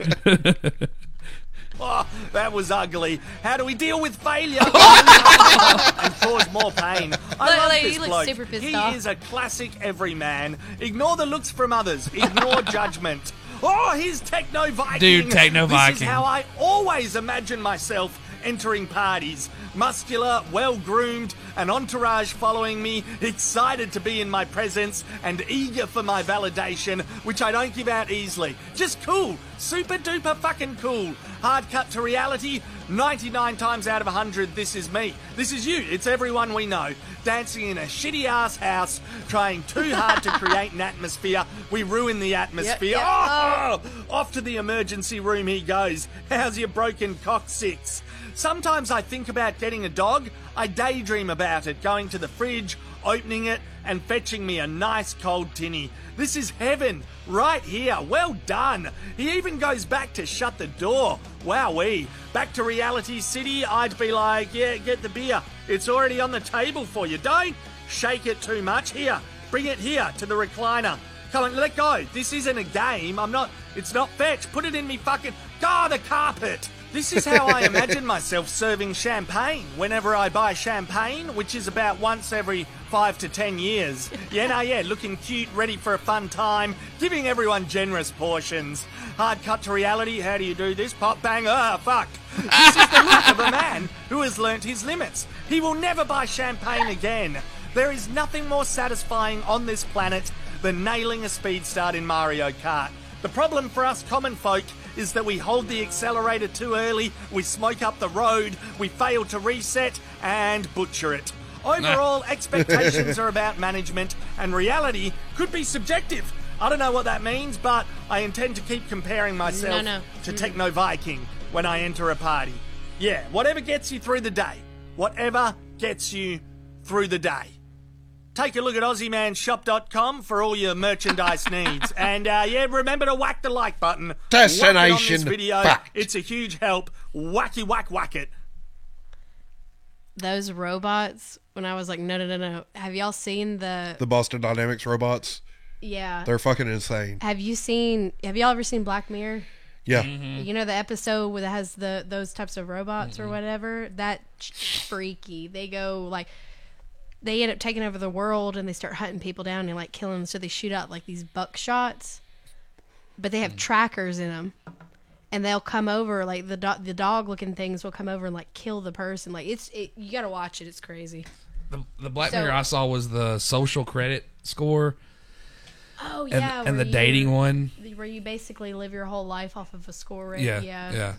Oh, that was ugly. How do we deal with failure and cause more pain? I love this he looks bloke. super pissed He off. is a classic everyman. Ignore the looks from others. Ignore judgment. Oh, he's Techno Viking. Dude, Techno Viking. This is how I always imagine myself entering parties. Muscular, well-groomed, an entourage following me, excited to be in my presence, and eager for my validation, which I don't give out easily. Just cool. Super duper fucking cool. Hard cut to reality. 99 times out of 100, this is me. This is you. It's everyone we know. Dancing in a shitty-ass house, trying too hard to create an atmosphere. We ruin the atmosphere. Yep. Oh! Off to the emergency room he goes. How's your broken coccyx? Sometimes I think about getting a dog. I daydream about it, going to the fridge, opening it, and fetching me a nice cold tinny. This is heaven, right here. Well done. He even goes back to shut the door. Wowee. Back to Reality City, I'd be like, yeah, get the beer. It's already on the table for you. Don't shake it too much. Here, bring it here to the recliner. Come on, let go. This isn't a game. It's not fetch. Put it in me fucking, the carpet. This is how I imagine myself serving champagne whenever I buy champagne, which is about once every 5 to 10 years. Yeah, looking cute, ready for a fun time, giving everyone generous portions. Hard cut to reality, how do you do this? Pop, bang, fuck. This is the look of a man who has learnt his limits. He will never buy champagne again. There is nothing more satisfying on this planet than nailing a speed start in Mario Kart. The problem for us common folk is that we hold the accelerator too early, we smoke up the road, we fail to reset, and butcher it. Overall, expectations are about management, and reality could be subjective. I don't know what that means, but I intend to keep comparing myself to Techno Viking when I enter a party. Yeah, whatever gets you through the day. Whatever gets you through the day. Take a look at AussieManShop.com for all your merchandise needs. And remember to whack the like button. Destination whack it on this video. fact. It's a huge help. Whacky whack it. Those robots, when I was like, no. Have y'all seen the Boston Dynamics robots? Yeah. They're fucking insane. Have y'all ever seen Black Mirror? Yeah. Mm-hmm. You know the episode where it has those types of robots or whatever? That's freaky. They end up taking over the world and they start hunting people down and like killing them. So they shoot out like these buckshots, but they have trackers in them, and they'll come over like the dog looking things will come over and like kill the person. Like you gotta watch it. It's crazy. The Black Mirror I saw was the social credit score. Oh yeah, and the dating one where you basically live your whole life off of a score rate. Yeah.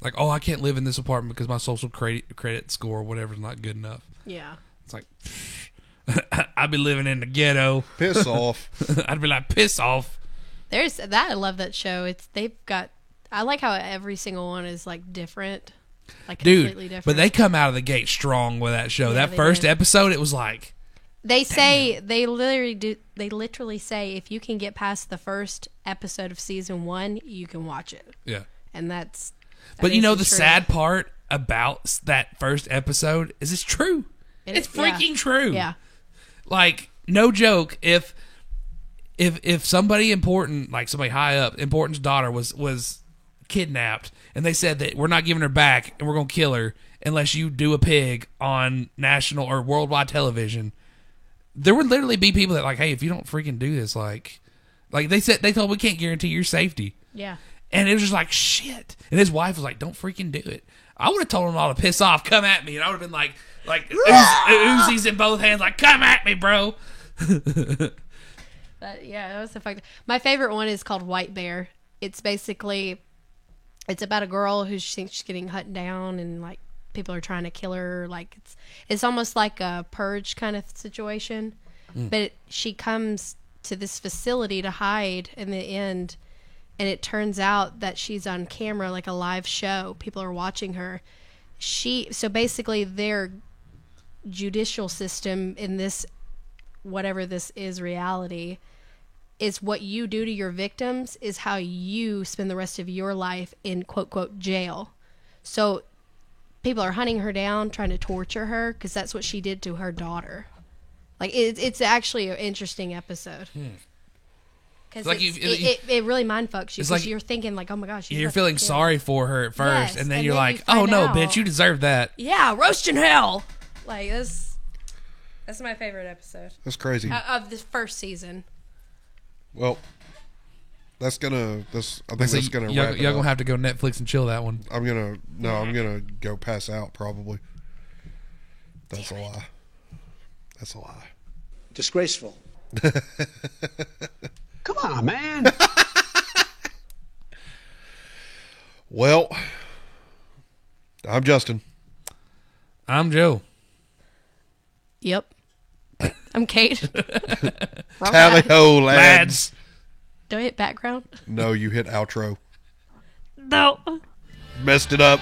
Like, I can't live in this apartment because my social credit score or whatever is not good enough. Yeah. It's like, I'd be living in the ghetto. Piss off. I'd be like, piss off. There's that. I love that show. I like how every single one is like different. Like completely different. But they come out of the gate strong with that show. Yeah, that first episode, it was like, they say they literally say if you can get past the first episode of season 1, you can watch it. Yeah. And that's but you know the sad part about that first episode is it's true. It's freaking true. Yeah. Like, no joke, if somebody important, like somebody high up, important's daughter was kidnapped, and they said that we're not giving her back and we're going to kill her unless you do a pig on national or worldwide television, there would literally be people that like, hey, if you don't freaking do this, like they told we can't guarantee your safety. Yeah. And it was just like, shit. And his wife was like, don't freaking do it. I would have told them all to piss off, come at me, and I would have been like Uzis in both hands, like, come at me, bro. But yeah, that was the fact. My favorite one is called White Bear. It's basically, it's about a girl who thinks she's getting hunted down, and like people are trying to kill her. Like it's almost like a purge kind of situation. But she comes to this facility to hide in the end, and it turns out that she's on camera, like a live show. People are watching her. So basically their judicial system in this, whatever this is, reality, is what you do to your victims is how you spend the rest of your life in quote, quote, jail. So people are hunting her down, trying to torture her, because that's what she did to her daughter. Like, it's actually an interesting episode. Because like it really mind fucks you, because like, you're thinking like, oh my gosh, you're feeling sorry for her at first, and then you're like, oh no, bitch, you deserve that. Yeah, roast in hell. Like that's my favorite episode. That's crazy. Of this first season. Well, I think that's gonna y'all wrap it gonna up. have to go Netflix and chill that one. I'm gonna go pass out probably. That's a lie. That's a lie. Disgraceful. Come on, man. Well, I'm Justin. I'm Joe. Yep. I'm Kate. Tally ho, lads. Do I hit background? No, you hit outro. No. Messed it up.